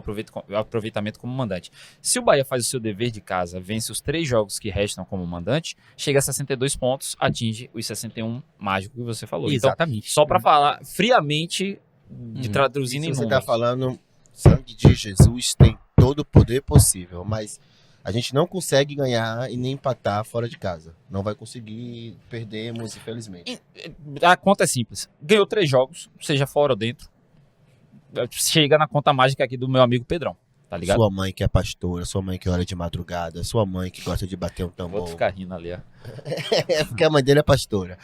aproveitamento como mandante. Se o Bahia faz o seu dever de casa, vence os 3 jogos que restam como mandante, chega a 62 pontos, atinge os 61 mágico que você falou. Exatamente. Então, só pra falar friamente, traduzindo em Você números. tá falando, sangue de Jesus tem todo o poder possível, mas a gente não consegue ganhar e nem empatar fora de casa. Não vai conseguir, perdemos, infelizmente. A conta é simples. Ganhou 3 jogos, seja fora ou dentro. Chega na conta mágica aqui do meu amigo Pedrão. tá ligado? Sua mãe que é pastora, sua mãe que ora de madrugada, sua mãe que gosta de bater um Vou tambor. ficar rindo ali, ó. É porque a mãe dele é pastora.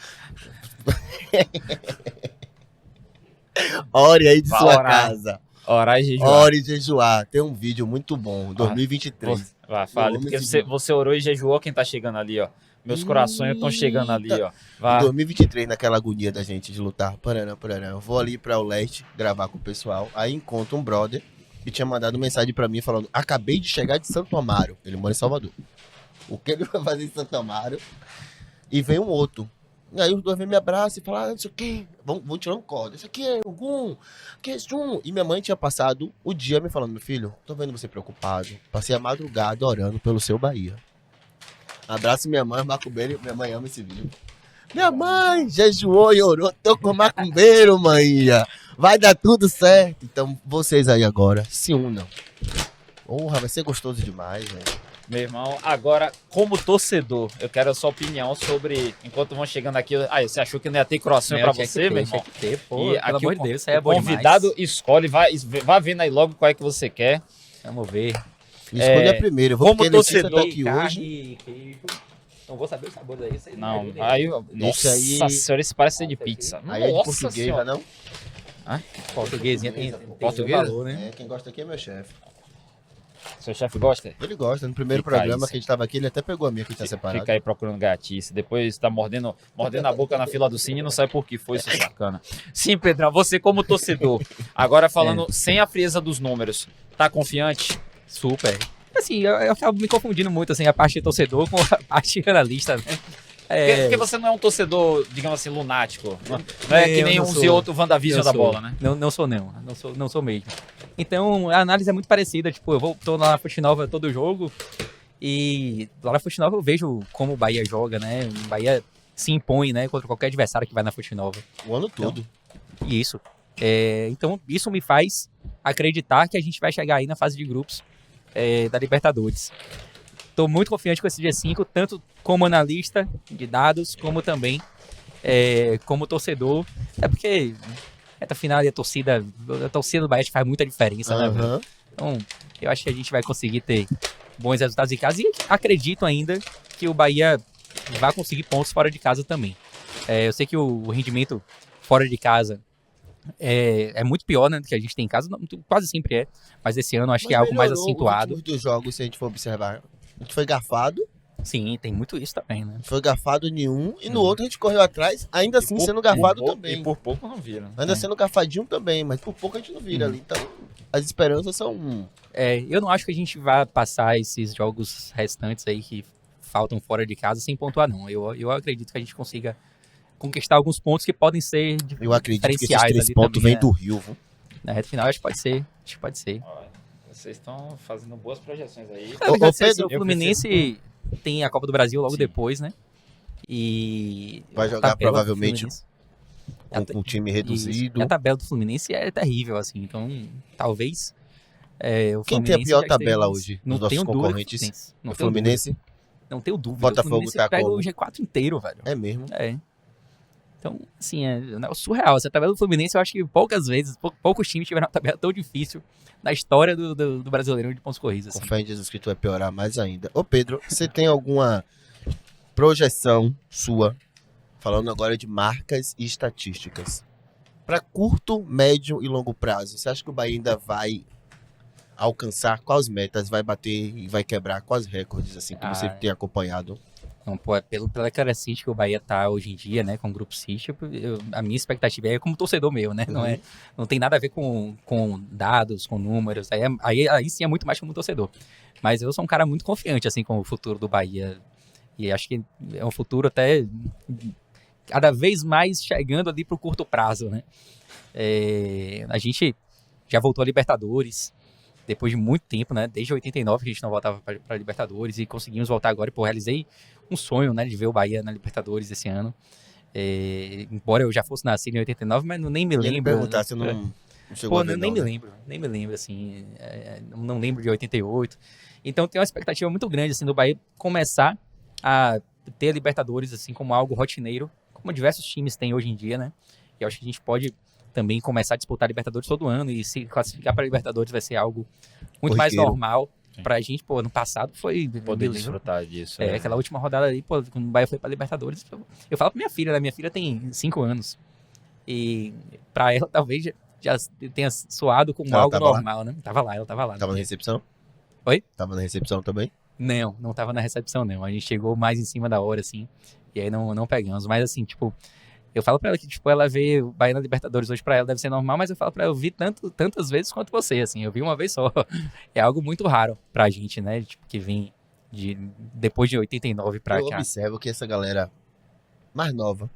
Ore aí de Vai sua orar. casa. Orar e jejuar. Ore e jejuar. Tem um vídeo muito bom, 2023. Vai, fale, amo porque esse você, vídeo. você orou e jejuou quem tá chegando ali, ó. Meus corações estão chegando ali, ó. Em Vai. 2023, naquela agonia da gente de lutar, parará. Eu vou ali pra o leste gravar com o pessoal. Aí encontro um brother que tinha mandado mensagem pra mim falando: acabei de chegar de Santo Amaro. Ele mora em Salvador. O que ele vai fazer em Santo Amaro? E vem um outro. E aí os dois vêm me abraçam e falam: ah, isso aqui, vão tirando corda. Isso aqui é Ogum, que é isso? E minha mãe tinha passado o dia me falando: meu filho, tô vendo você preocupado. Passei a madrugada orando pelo seu Bahia. Abraço minha mãe, macumbeiro. Minha mãe ama esse vídeo. Minha mãe jejuou e orou. Tô com macumbeiro, mãinha. Vai dar tudo certo. Então, vocês aí agora, se unam. Porra, vai ser gostoso demais, velho. Meu irmão, agora, como torcedor, eu quero a sua opinião sobre. Enquanto vão chegando aqui. Ah, você achou que não ia ter croissant pra você, meu irmão? Tinha que ter, pô. E Pelo aqui amor o de Deus, isso aí é o bom convidado demais. escolhe, vai vendo aí logo qual é que você quer. Vamos ver. Escolha primeiro. Eu vou como porque Letícia torcedor, tá aqui hoje. Carne, queijo. Não vou saber os sabores aí. Vocês Não, imaginem. aí. Esse aí- Nossa senhora, esse parece ser de pizza. Aí é de Nossa portuguesa, senhora. não? Portuguesinha tem Portuguesa? seu valor, né? É, quem gosta aqui é meu chefe. Seu chefe gosta? Ele gosta. No primeiro Fica programa isso. que a gente tava aqui, ele até pegou a minha que tá separada. Fica aí procurando gatice. Depois tá mordendo a boca na fila do cine e não sabe por que foi, seu sacana. Sim, Pedrão, você como torcedor. Agora falando sem a frieza dos números, tá confiante? Super. Assim, eu acabo me confundindo muito, assim, a parte de torcedor com a parte de analista, né? Porque você não é um torcedor, digamos assim, lunático. Não é que Eu nem não uns sou. e outro WandaVision Eu da sou. bola, né? Não sou, não. Não sou mesmo. Então, a análise é muito parecida. Tipo, tô lá na Fonte Nova todo jogo e lá na Fonte Nova eu vejo como o Bahia joga, né? O Bahia se impõe, né? Contra qualquer adversário que vai na Fonte Nova. O ano todo. E isso. Então, isso me faz acreditar que a gente vai chegar aí na fase de grupos da Libertadores. Tô muito confiante com esse dia 5, tanto como analista de dados, como também como torcedor. É porque reta final e a torcida do Bahia faz muita diferença, né, velho? Aham. Então, eu acho que a gente vai conseguir ter bons resultados em casa e acredito ainda que o Bahia vai conseguir pontos fora de casa também. Eu sei que o rendimento fora de casa é muito pior, né, do que a gente tem em casa, quase sempre é, mas esse ano acho que é algo mais melhorou acentuado. O ritmo dos jogos, se a gente for observar. A gente foi garfado, Sim, tem muito isso também, né? foi garfado em um, e no outro a gente correu atrás, ainda assim sendo garfado também. E por pouco não viram. Ainda sendo garfadinho também, mas por pouco a gente não vira ali. Então, as esperanças são. Eu não acho que a gente vai passar esses jogos restantes aí que faltam fora de casa sem pontuar, não. Eu acredito que a gente consiga conquistar alguns pontos que podem ser Eu acredito que esses diferenciais 3 ali pontos também, vêm do Rio, viu? na reta final. Acho que pode ser. Olha, vocês estão fazendo boas projeções aí. Ô, Pedro, o Fluminense tem a Copa do Brasil logo depois, né? E Vai a jogar tabela do provavelmente Fluminense- com o time Isso. reduzido. E a tabela do Fluminense é terrível, assim. Então, talvez o Quem tem a Fluminense pior já esteja tabela mais- hoje Não dos nossos tenho dúvida. concorrentes? Fluminense. Não O tenho dúvida. Fluminense Não tenho dúvida. Botafogo o Fluminense tá pega como? o G4 inteiro, velho. é mesmo. Então, assim, é um negócio surreal. Essa tabela do Fluminense, eu acho que poucas vezes, poucos times tiveram uma tabela tão difícil na história do Brasileirão de pontos corridos. Com Assim. fé em Jesus que tu vai piorar mais ainda. Ô Pedro, você tem alguma projeção sua, falando agora de marcas e estatísticas, para curto, médio e longo prazo? Você acha que o Bahia ainda vai alcançar quais metas, vai bater e vai quebrar quais recordes, assim, que você tem acompanhado? Então, pô, pela característica que o Bahia tá hoje em dia, né, com o Grupo City, a minha expectativa é como torcedor meu, né? Não tem nada a ver com dados, com números. Aí sim é muito mais como torcedor. Mas eu sou um cara muito confiante, assim, com o futuro do Bahia. E acho que é um futuro até cada vez mais chegando ali pro curto prazo, né? A gente já voltou a Libertadores depois de muito tempo, né? Desde 89 que a gente não voltava para Libertadores e conseguimos voltar agora. Pô, realizei um sonho, né, de ver o Bahia na Libertadores esse ano. Embora eu já fosse nascido em 89, mas nem me Eu ia lembro. perguntar, você não chegou Pô, a ver, nem não, me né? lembro, nem me lembro, assim, não lembro de 88. Então tem uma expectativa muito grande, assim, do Bahia começar a ter a Libertadores, assim, como algo rotineiro, como diversos times têm hoje em dia, né? E eu acho que a gente pode também começar a disputar a Libertadores todo ano e se classificar para a Libertadores vai ser algo muito mais corriqueiro. normal. Sim. Pra gente, pô, no passado foi... Poder eu me lembro, desfrutar disso. aquela última rodada ali, pô, quando o Bahia foi pra Libertadores, eu falo pra minha filha, né? Minha filha tem 5 anos. E pra ela, talvez, já tenha soado como Ela algo tava lá? normal, né? Tava lá, ela tava lá. Tava na recepção? Oi? Tava na recepção também? Não tava na recepção, não. A gente chegou mais em cima da hora, assim, e aí não pegamos. Mas, assim, tipo, eu falo pra ela que, tipo, ela vê o Bahia na Libertadores hoje pra ela deve ser normal, mas eu falo pra ela, eu vi tantas vezes quanto você, assim, eu vi uma vez só. É algo muito raro pra gente, né? Tipo, que vem depois de 89 pra Eu cá. observo que essa galera mais nova,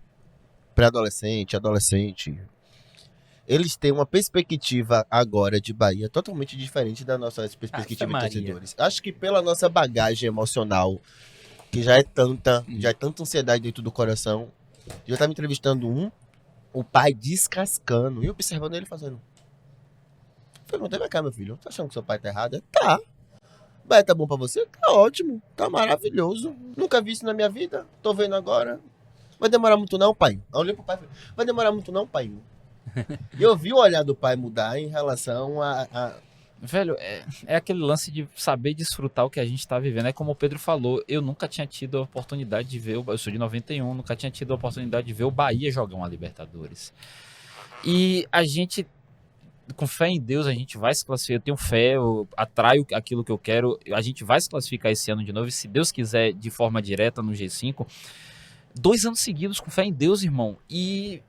pré-adolescente, adolescente, eles têm uma perspectiva agora de Bahia totalmente diferente da nossa perspectiva de Maria. torcedores. Acho que pela nossa bagagem emocional, que já é tanta ansiedade dentro do coração. Eu tava entrevistando o pai descascando e observando ele fazendo. Perguntei, vem cá, meu filho, tá achando que seu pai tá errado? Tá. Bahia tá bom pra você? Tá ótimo, tá maravilhoso. Nunca vi isso na minha vida, tô vendo agora. Vai demorar muito não, pai? Eu olhei pro pai e falei, vai demorar muito não, pai? E eu vi o olhar do pai mudar em relação a... Velho, é aquele lance de saber desfrutar o que a gente tá vivendo. É como o Pedro falou, eu nunca tinha tido a oportunidade de ver, eu sou de 91, nunca tinha tido a oportunidade de ver o Bahia jogar uma Libertadores. E a gente, com fé em Deus, a gente vai se classificar. Eu tenho fé, eu atraio aquilo que eu quero. A gente vai se classificar esse ano de novo, e se Deus quiser, de forma direta no G5. 2 anos seguidos, com fé em Deus, irmão. E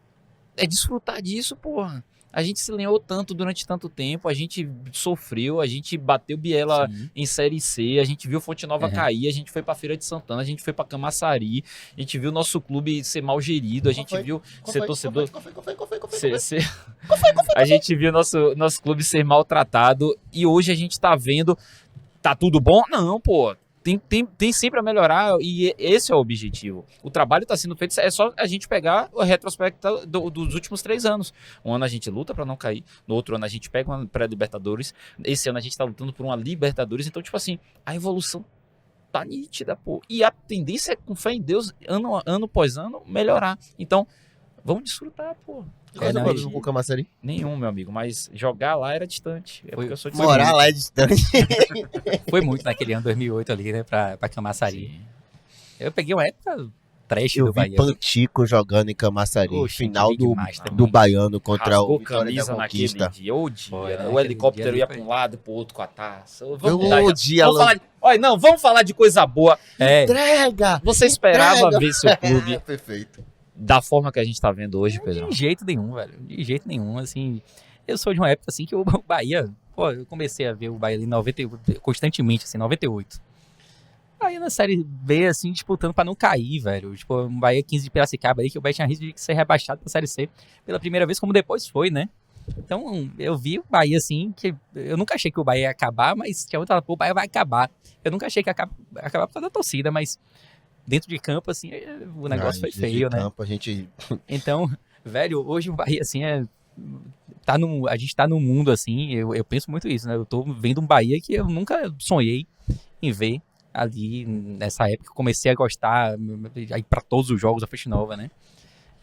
é desfrutar disso, porra. A gente se lenhou tanto durante tanto tempo, a gente sofreu, a gente bateu Biela Sim. em Série C, a gente viu Fonte Nova Uhum. cair, a gente foi pra Feira de Santana, a gente foi pra Camaçari, a gente viu nosso clube ser mal gerido, a gente foi? viu ser torcedor... Qual foi? A gente viu nosso clube ser maltratado e hoje a gente tá vendo, tá tudo bom? Não, pô. Tem sempre a melhorar e esse é o objetivo. O trabalho está sendo feito, é só a gente pegar o retrospecto dos últimos 3 anos. Um ano a gente luta para não cair, no outro ano a gente pega uma pré-Libertadores, esse ano a gente está lutando por uma Libertadores, então, tipo assim, a evolução tá nítida, pô. E a tendência é, com fé em Deus, ano após ano, melhorar. Então, vamos desfrutar, pô. Qual é o não, problema com o Camaçari? Nenhum, meu amigo, mas jogar lá era distante. É porque eu sou de Morar lá é distante. Foi muito naquele ano 2008 ali, né, pra Camaçari. Sim. Eu peguei uma época trash Eu do vi Bahia. Pantico jogando em Camaçari. Oxe, Final Big do, Master, do Baiano contra Rasgou o Vitória camisa da naquele Conquista. dia. Ô dia, Foi, né? o Aquele helicóptero dia ia ali pra um lado e pro outro com a taça. Eu Vamos mudar, odia vamos falar de... Olha, não, vamos falar de coisa boa. É, Entrega! Você esperava Entrega! ver seu clube Perfeito. da forma que a gente tá vendo hoje, Pedrão? de jeito nenhum, velho. De jeito nenhum, assim. Eu sou de uma época, assim, que o Bahia... Pô, eu comecei a ver o Bahia ali em 98, constantemente, assim, 98. Bahia na Série B, assim, disputando pra não cair, velho. Tipo, um Bahia 15 de Piracicaba aí, que o Bahia tinha risco de ser rebaixado pra Série C pela primeira vez, como depois foi, né? Então, eu vi o Bahia, assim, que eu nunca achei que o Bahia ia acabar, mas tinha outra, pô, o Bahia vai acabar. Eu nunca achei que ia acabar por causa da torcida, mas dentro de campo, assim, o negócio foi feio, né? Campo, a gente... Então, velho, hoje o Bahia, assim, a gente tá num mundo, assim, eu penso muito isso, né? Eu tô vendo um Bahia que eu nunca sonhei em ver ali nessa época. Eu comecei a gostar, aí pra todos os jogos da Fonte Nova, né?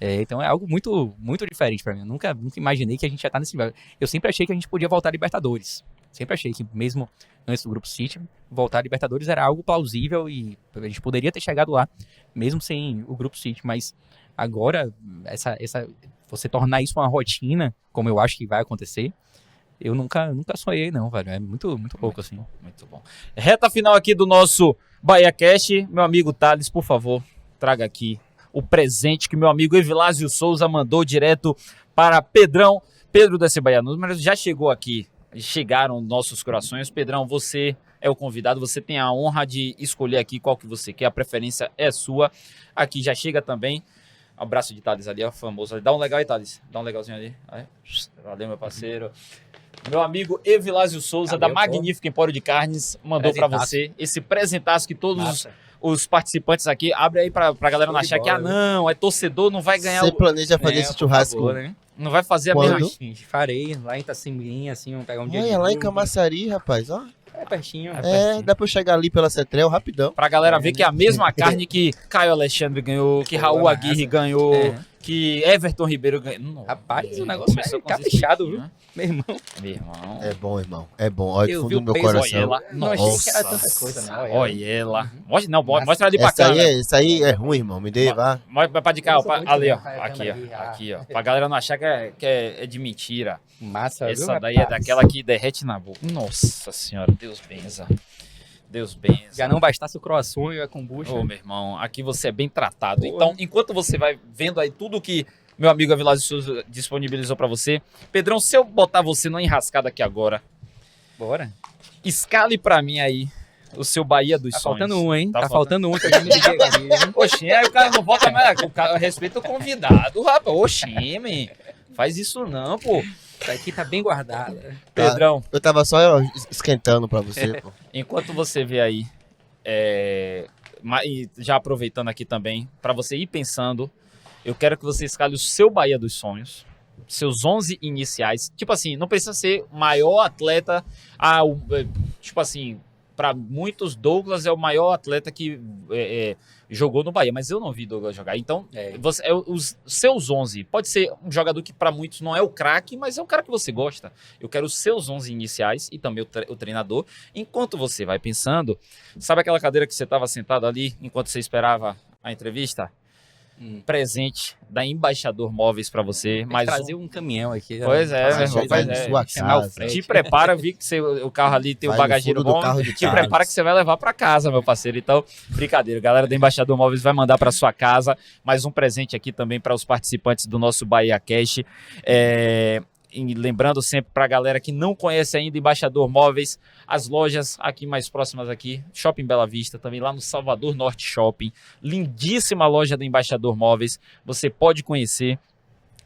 Então é algo muito, muito diferente pra mim. Eu nunca imaginei que a gente ia estar nesse nível. Eu sempre achei que a gente podia voltar a Libertadores. Sempre achei que mesmo antes do Grupo City, voltar a Libertadores era algo plausível e a gente poderia ter chegado lá, mesmo sem o Grupo City. Mas agora, você tornar isso uma rotina, como eu acho que vai acontecer, eu nunca sonhei não, velho. É muito, muito louco, assim. Muito bom. Reta final aqui do nosso Bahia Cast. Meu amigo Thales, por favor, traga aqui o presente que meu amigo Evilásio Souza mandou direto para Pedrão. Pedro da Bahia Números já chegou aqui. Chegaram nossos corações. Pedrão, você é o convidado. Você tem a honra de escolher aqui qual que você quer. A preferência é sua. Aqui já chega também. Abraço de Thales ali, ó, famoso. Dá um legal aí, Thales. Dá um legalzinho ali. Aí. Valeu, meu parceiro. Meu amigo Evilásio Souza, Valeu, da Magnífica Empório de Carnes, mandou para Presentaço. você esse presentaço que todos Massa. os participantes aqui, abre aí pra galera Show não de achar que, bola, não, é torcedor, não vai ganhar Você planeja fazer esse por churrasco? favor, né? não vai fazer a Quando? mesma... Gente, farei lá em Itacimirim, assim, vamos pegar um dia Olha, de lá em lua. Camaçari, rapaz, ó. É pertinho. Dá pra eu chegar ali pela Cetrel rapidão. Pra galera ver que é a mesma carne que Caio Alexandre ganhou, que Raul Boa, Aguirre essa. ganhou, que Everton Ribeiro ganhou. Rapaz, o negócio Começou é com caprichado, viu? né? Meu irmão. Meu irmão. É bom, irmão. É bom. Olha, Eu do vi fundo o do meu peso, coração. Olha ela. Não achei que era Nossa. tanta coisa, não. Olha ela. Mostra, não, mostra ali pra Essa cá. essa aí é ruim, irmão. Me dê, vá. Mostra pra de cá, ó, Eu sou muito ali, ó. bom, cara, Aqui, ó. ali, Aqui, ó. Pra galera não achar que é de mentira. Massa, viu, Essa daí é rapaz? daquela que derrete na boca. Nossa senhora, Deus benza. Deus benza. Já não bastasse o croissant e a kombucha. Ô, meu irmão, aqui você é bem tratado. Boa. Então, enquanto você vai vendo aí tudo que meu amigo Avilásio Souza disponibilizou pra você, Pedrão, se eu botar você numa enrascada aqui agora, Bora. escale pra mim aí o seu Bahia dos Tá Sonhos. faltando um, hein? Tá Tá faltando um que eu já me liguei aqui. Oxê, aí o cara não volta mais. O cara respeita o convidado, rapaz. Oxê, man. Faz isso não, pô. Isso aqui tá bem guardado. Pedrão, Eu tava só esquentando pra você, pô. enquanto você vê aí, e já aproveitando aqui também, pra você ir pensando, eu quero que você escale o seu Bahia dos Sonhos, seus 11 iniciais. Tipo assim, não precisa ser o maior atleta, tipo assim, pra muitos, Douglas é o maior atleta que jogou no Bahia, mas eu não vi Douglas jogar. Então, os seus 11, pode ser um jogador que pra muitos não é o craque, mas é um cara que você gosta. Eu quero os seus 11 iniciais e também o treinador. Enquanto você vai pensando, sabe aquela cadeira que você estava sentado ali enquanto você esperava a entrevista? Presente da Embaixador Móveis pra você. Mas Mais trazer um caminhão aqui. Pois é, Vai meu irmão, chegar pois na é. sua Chamar o casa. frete. Te prepara, vi que o carro ali tem Vai o no bagageiro fundo do bom. carro de Te trás. prepara que você vai levar pra casa, meu parceiro. Então, brincadeira. Galera da Embaixador Móveis vai mandar pra sua casa mais um presente aqui também para os participantes do nosso Bahia Cash. E lembrando sempre pra galera que não conhece ainda Embaixador Móveis, as lojas aqui mais próximas aqui, Shopping Bela Vista, também lá no Salvador Norte Shopping. Lindíssima loja da Embaixador Móveis. Você pode conhecer.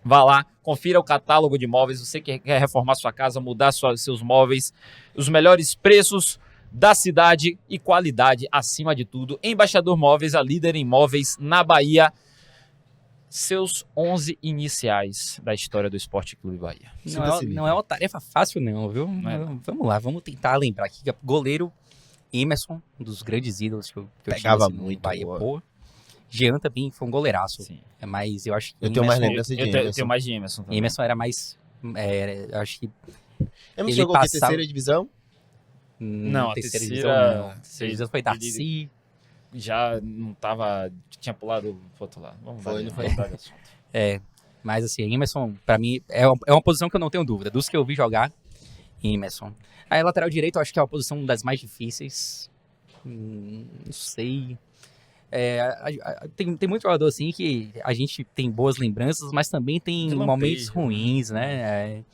Vá lá, confira o catálogo de móveis. Você que quer reformar sua casa, mudar seus móveis, os melhores preços da cidade e qualidade acima de tudo. Embaixador Móveis, a líder em móveis na Bahia. Seus 11 iniciais da história do Esporte Clube Bahia. Não é uma tarefa fácil, não, viu? é, não. Vamos lá, vamos tentar lembrar aqui. Goleiro Emerson, um dos grandes ídolos que eu Pegava tive, assim, no muito, Bahia. boa. Pô. Jean também foi um goleiraço. Sim. Mas eu acho que Eu tenho mais Emerson- lembrança de Eu tenho Emerson. mais de Emerson também. Emerson era mais... eu acho que... Emerson ele jogou aqui passava- terceira divisão? Não, a terceira terceira- divisão não. Terceira divisão foi Darcy. Já não tava. Tinha pulado pro outro lado. Vamos Foi, lá, não vamos mudar de assunto. Mas assim, Emerson, pra mim, é uma posição que eu não tenho dúvida. Dos que eu vi jogar, Emerson. Aí, lateral direito, eu acho que é uma posição das mais difíceis. Não sei. Tem muito jogador assim que a gente tem boas lembranças, mas também tem De momentos lampejo, né? ruins, né?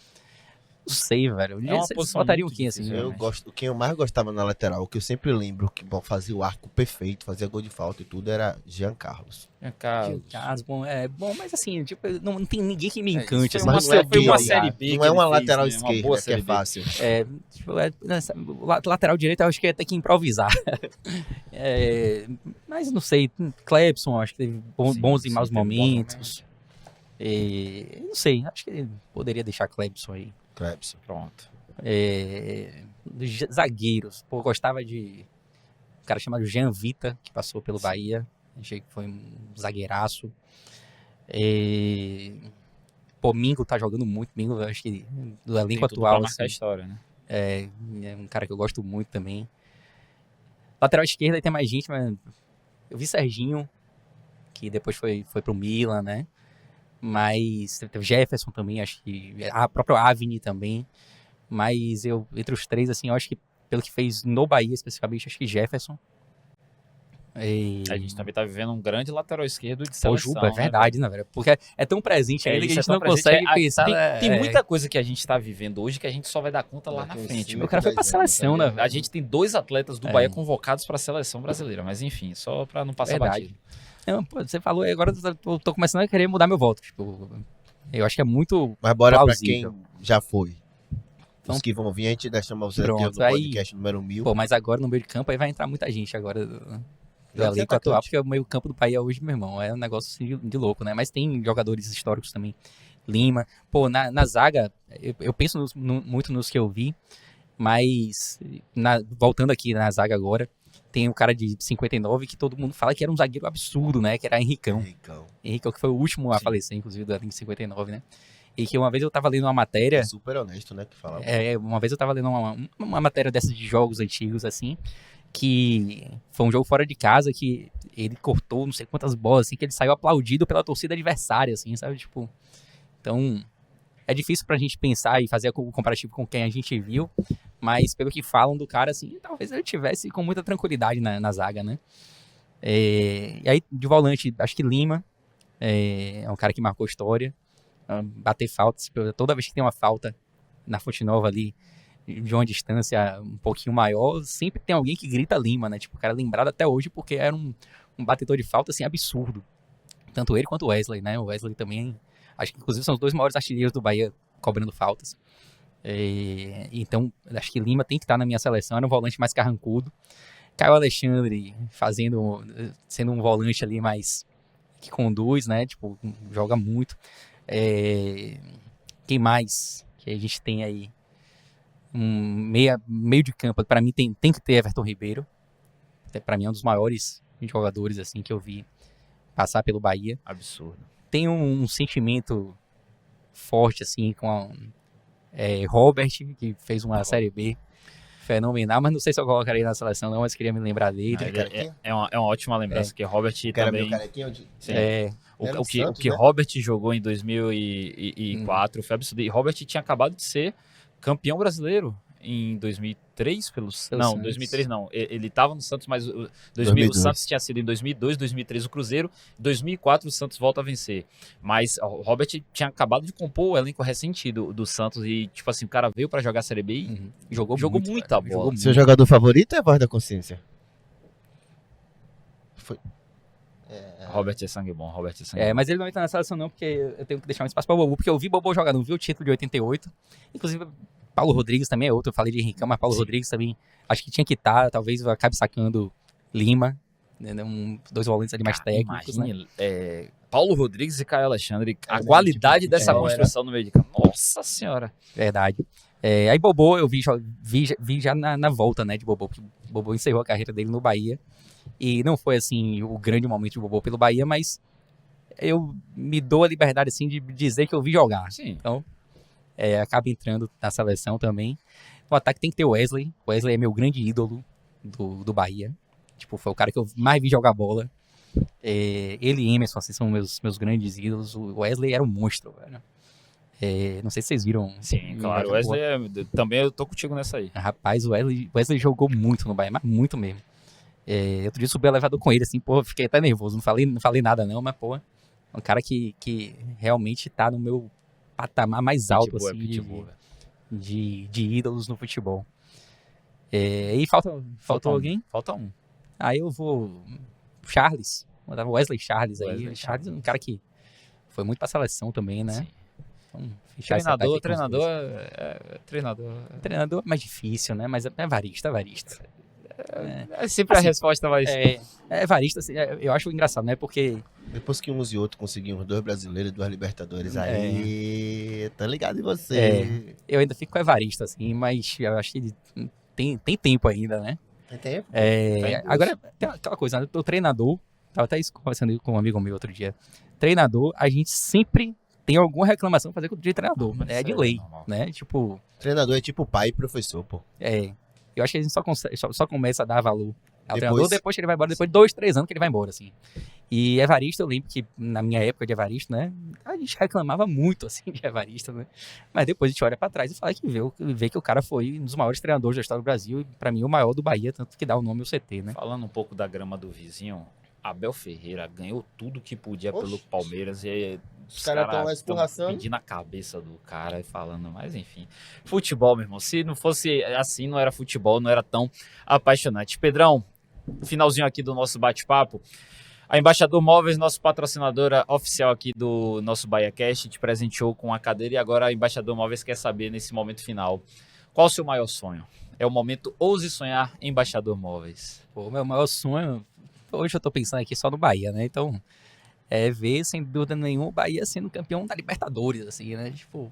Não sei, velho. É uma Vocês posição botariam muito quem assim? difícil, Eu Realmente. gosto, quem eu mais gostava na lateral, que eu sempre lembro que fazia o arco perfeito, fazia gol de falta e tudo, era Jean Carlos. Carlos, bom, mas assim, tipo, não tem ninguém que me É, encante. isso foi assim, uma não é sé- foi uma aquele, série cara. B. Não que é ele uma fez, lateral né? Uma boa esquerda que Série é B. fácil. Lateral direito, eu acho que ia ter que improvisar. Mas não sei, Clebson, acho que teve bons e sim, maus teve bons momentos. Não sei, acho que ele poderia deixar Clebson aí. Klebson. Pronto. Zagueiros, pô, eu gostava de um cara chamado Jean Vita, que passou pelo Bahia. Achei que foi um zagueiraço. Pô, Mingo tá jogando muito. Mingo, eu acho que do Tem elenco tudo pra atual, marcar a assim, história, né? é um cara que eu gosto muito também. Lateral esquerda aí tem mais gente, mas eu vi Serginho, que depois foi pro Milan, né? Mas teve Jefferson também, acho que a própria Avni também. Mas entre os três, assim, eu acho que pelo que fez no Bahia especificamente, acho que Jefferson. A gente também tá vivendo um grande lateral esquerdo de Pô, seleção. Juba, é verdade, né, velho? Porque é tão presente ainda que a isso gente tão não presente. consegue pensar. Tem muita coisa que a gente tá vivendo hoje que a gente só vai dar conta lá na frente. O cara foi pra seleção, né, velho? A gente tem 2 atletas do Bahia convocados pra seleção brasileira, mas enfim, só pra não passar Verdade. batido. Não, pô, você falou, e agora eu tô começando a querer mudar meu voto. Tipo, eu acho que é muito Mas bora plausível. pra quem já foi. Então- Os que vão vir, a gente deixa você aqui Pronto, no aí- podcast número 1000. Pô, mas agora no meio de campo aí vai entrar muita gente agora do Já tem elenco atual, atacante. porque o meio campo do Bahia hoje, meu irmão, é um negócio assim de louco, né? Mas tem jogadores históricos também. Lima. Pô, na zaga, eu penso muito nos que eu vi, mas voltando aqui na zaga agora, Tem um cara de 59 que todo mundo fala que era um zagueiro absurdo, né? Que era Henricão. Henricão, que foi o último a Sim. falecer, inclusive, do elenco de 59, né? E que uma vez eu tava lendo uma matéria... É super honesto, né? Que falava. Uma vez eu tava lendo uma matéria dessas de jogos antigos, assim, que foi um jogo fora de casa que ele cortou não sei quantas bolas, assim, que ele saiu aplaudido pela torcida adversária, assim, sabe? Tipo, então, é difícil pra gente pensar e fazer o comparativo com quem a gente viu, mas pelo que falam do cara, assim, talvez ele tivesse com muita tranquilidade na zaga, né? E aí, de volante, acho que Lima é um cara que marcou história, bater faltas, toda vez que tem uma falta na Fonte Nova ali, de uma distância um pouquinho maior, sempre tem alguém que grita Lima, né? Tipo, o cara é lembrado até hoje porque era um batedor de falta, assim, absurdo. Tanto ele quanto o Wesley, né? O Wesley também, acho que inclusive são os dois maiores artilheiros do Bahia cobrando faltas. Então, acho que Lima tem que estar na minha seleção, era um volante mais carrancudo. Caio Alexandre sendo um volante ali mais que conduz, né? Tipo, joga muito. Quem mais que a gente tem aí? Meio de campo, pra mim tem que ter Everton Ribeiro. Pra mim é um dos maiores jogadores assim que eu vi passar pelo Bahia. Absurdo. Tem um sentimento forte assim com Robert, que fez uma Série B fenomenal, mas não sei se eu colocaria na seleção não, mas queria me lembrar dele. É uma ótima lembrança, que Robert também... Sim. O que Robert jogou em 2004 foi absurdo. E Robert tinha acabado de ser campeão brasileiro em 2003 pelo não, Santos. 2003 não. Ele estava no Santos, mas o Santos tinha sido em 2002, 2003 o Cruzeiro, 2004 o Santos volta a vencer. Mas o Robert tinha acabado de compor o elenco recente do Santos e tipo assim, o cara veio para jogar a Série B e jogou muita bola. Seu jogador favorito é a Voz da Consciência? Foi. Robert é sangue bom, mas ele não entra na seleção não, porque eu tenho que deixar um espaço para o Bobo, porque eu vi Bobo jogar, não vi o título de 88. Inclusive, Paulo Rodrigues também é outro, eu falei de Henricão, mas Paulo Rodrigues também, acho que tinha que estar, talvez acabe sacando Lima, né, dois volantes ali mais técnicos, imagine, né? Paulo Rodrigues e Caio Alexandre, a qualidade dessa construção no meio de campo, nossa senhora. Verdade. Aí Bobô eu vi já na volta, né, de Bobô, porque Bobô encerrou a carreira dele no Bahia, e não foi assim o grande momento de Bobô pelo Bahia, mas eu me dou a liberdade assim de dizer que eu vi jogar. Sim. Então, acaba entrando na seleção também. No ataque tem que ter o Wesley. O Wesley é meu grande ídolo do Bahia. Tipo, foi o cara que eu mais vi jogar bola. Ele e Emerson assim, são meus grandes ídolos. O Wesley era um monstro, velho. Não sei se vocês viram. Sim, claro. O Wesley também eu tô contigo nessa aí. Rapaz, o Wesley jogou muito no Bahia, mas muito mesmo. Outro dia eu subi o elevador com ele, assim, pô, fiquei até nervoso. Não falei nada não, mas, pô, é um cara que realmente tá no meu patamar mais alto, assim, de ídolos no futebol. E faltou alguém? Falta um. Aí eu vou... Charles. Mandava o Wesley Charles aí. Charles é um cara que foi muito pra seleção também, né? Então, Treinador é mais difícil, né? Mas é Evarista. Sempre assim, a resposta vai ser. Evarista, assim, eu acho engraçado, né? Porque... Depois que uns e outros conseguimos 2 brasileiros e 2 Libertadores, aí tá ligado em você. Eu ainda fico com Evarista, assim, mas eu acho que tem tempo ainda, né? Tem tempo? Agora, tem aquela coisa, né? O treinador, tava até conversando com um amigo meu outro dia, treinador, a gente sempre tem alguma reclamação a fazer com o treinador, de lei, né? Tipo... Treinador é tipo pai e professor, pô. Eu acho que a gente só começa a dar valor ao treinador depois que ele vai embora, depois de 2, 3 anos que ele vai embora, assim. E Evarista, eu lembro que na minha época de Evarista, né, a gente reclamava muito, assim, de Evarista, né, mas depois a gente olha pra trás e fala que vê que o cara foi um dos maiores treinadores da história do Brasil e pra mim o maior do Bahia, tanto que dá o nome ao CT, né. Falando um pouco da grama do vizinho, Abel Ferreira ganhou tudo que podia pelo Palmeiras e os caras estão pedindo a cabeça do cara e falando, mas enfim. Futebol, meu irmão, se não fosse assim, não era futebol, não era tão apaixonante. Pedrão, finalzinho aqui do nosso bate-papo. A Embaixador Móveis, nosso patrocinadora oficial aqui do nosso BahiaCast, te presenteou com a cadeira e agora a Embaixador Móveis quer saber nesse momento final, qual o seu maior sonho? É o momento ouse sonhar, Embaixador Móveis. Pô, meu maior sonho, hoje eu tô pensando aqui só no Bahia, né, então ver sem dúvida nenhuma o Bahia sendo campeão da Libertadores, assim, né, tipo,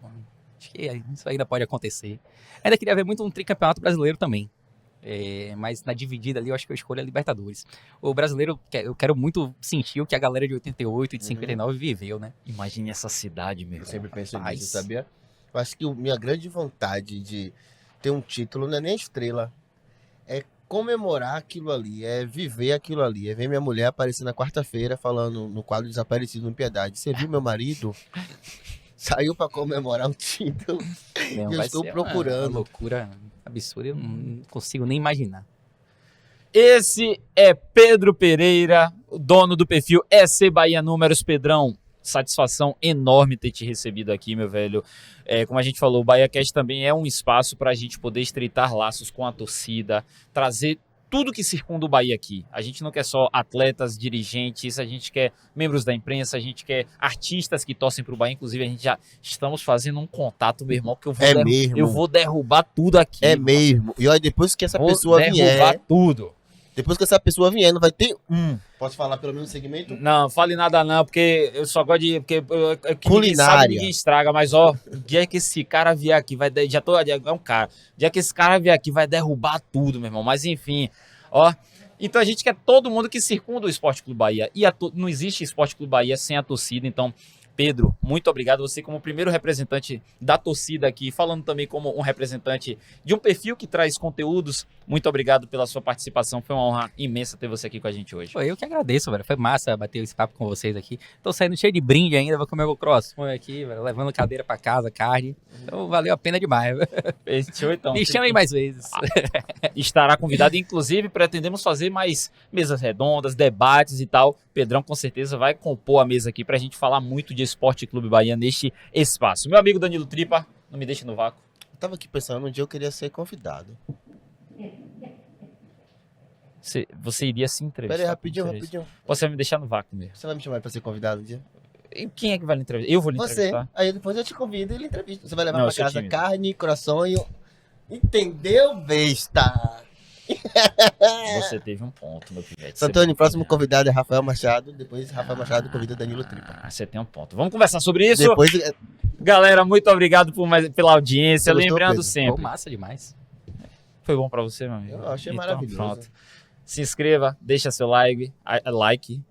acho que isso ainda pode acontecer. Ainda queria ver muito um tricampeonato brasileiro também. Mas na dividida ali, eu acho que eu escolho a Libertadores. O brasileiro, eu quero muito sentir o que a galera de 88 e de 59 viveu, né? Imagine essa cidade, meu Eu irmão. sempre penso Rapaz. nisso, sabia? Eu acho que minha grande vontade de ter um título não é nem estrela, é comemorar aquilo ali, é viver aquilo ali, é ver minha mulher aparecer na quarta-feira falando no quadro Desaparecido no Piedade. Você viu meu marido? Saiu pra comemorar um título. Não, Eu vai estou ser procurando. uma loucura absurda, eu não consigo nem imaginar. Esse é Pedro Pereira, o dono do perfil EC Bahia Números. Pedrão, satisfação enorme ter te recebido aqui, meu velho. Como a gente falou, o BahiaCast também é um espaço para a gente poder estreitar laços com a torcida, trazer tudo que circunda o Bahia aqui. A gente não quer só atletas, dirigentes, a gente quer membros da imprensa, a gente quer artistas que torcem pro Bahia. Inclusive, a gente já estamos fazendo um contato, meu irmão, que eu vou derrubar tudo aqui. É mesmo. E olha, depois que essa Vou pessoa derrubar vier, tudo. depois que essa pessoa vier, não vai ter um. Posso falar pelo menos segmento? Não, fale nada não, porque eu só gosto de... Porque que ninguém Culinária. sabe, ninguém estraga, mas ó, o dia que esse cara vier aqui, é um cara. O dia que esse cara vier aqui, vai derrubar tudo, meu irmão. Mas enfim, ó... Então a gente quer todo mundo que circunda o Esporte Clube Bahia. E não existe Esporte Clube Bahia sem a torcida, então... Pedro, muito obrigado. Você como primeiro representante da torcida aqui, falando também como um representante de um perfil que traz conteúdos. Muito obrigado pela sua participação. Foi uma honra imensa ter você aqui com a gente hoje. Pô, eu que agradeço, velho. Foi massa bater esse papo com vocês aqui. Tô saindo cheio de brinde ainda, vou comer o croissant aqui, velho, levando cadeira pra casa, carne. Então valeu a pena demais. Fechou, então. Me chamem mais vezes. Estará convidado. Inclusive, pretendemos fazer mais mesas redondas, debates e tal. Pedrão com certeza vai compor a mesa aqui pra gente falar muito de Esporte Clube Bahia neste espaço. Meu amigo Danilo Tripa, não me deixe no vácuo. Eu tava aqui pensando, um dia eu queria ser convidado. Você iria se entrevistar. Pera aí, rapidinho, com isso. rapidinho. Você vai me deixar no vácuo mesmo. Você vai me chamar pra ser convidado um dia? E quem é que vai lhe entrevistar? Eu vou lhe Você. entrevistar. Aí depois eu te convido e ele entrevista. Você vai levar Não, eu pra sou casa tímido. carne, coração e... Entendeu, besta? Você teve um ponto, meu pivete. Santoni, próximo convidado é Rafael Machado. Depois Rafael Machado convida Danilo Tripa. Você tem um ponto. Vamos conversar sobre isso? Depois... Galera, muito obrigado pela audiência. Você gostou, Lembrando Pedro? Pô, sempre. massa demais. Foi bom pra você, meu amigo? Eu achei Então, maravilhoso. pronto. Se inscreva, deixa seu like,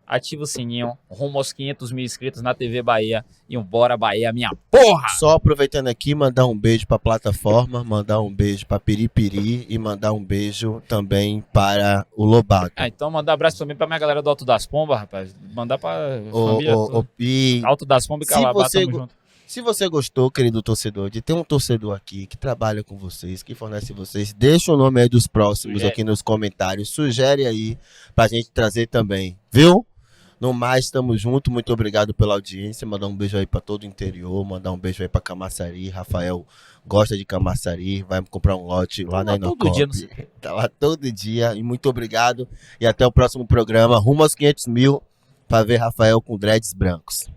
ativa o sininho, rumo aos 500 mil inscritos na TV Bahia e um Bora Bahia, minha porra! Só aproveitando aqui, mandar um beijo pra plataforma, mandar um beijo pra Piripiri e mandar um beijo também para o Lobato. Então mandar abraço também pra minha galera do Alto das Pombas, rapaz. Mandar pra família toda. E Alto das Pombas e Se Calabá, você tamo go- junto. se você gostou, querido torcedor, de ter um torcedor aqui que trabalha com vocês, que fornece vocês, deixa o nome aí dos próximos Sugere. aqui nos comentários, sugere aí pra gente trazer também, viu? No mais, tamo junto, muito obrigado pela audiência, mandar um beijo aí pra todo o interior, mandar um beijo aí pra Camaçari, Rafael gosta de Camaçari, vai comprar um lote lá na Lá todo Inocop. dia, não sei. Tá lá todo dia, e muito obrigado, e até o próximo programa, rumo aos 500 mil, pra ver Rafael com dreads brancos.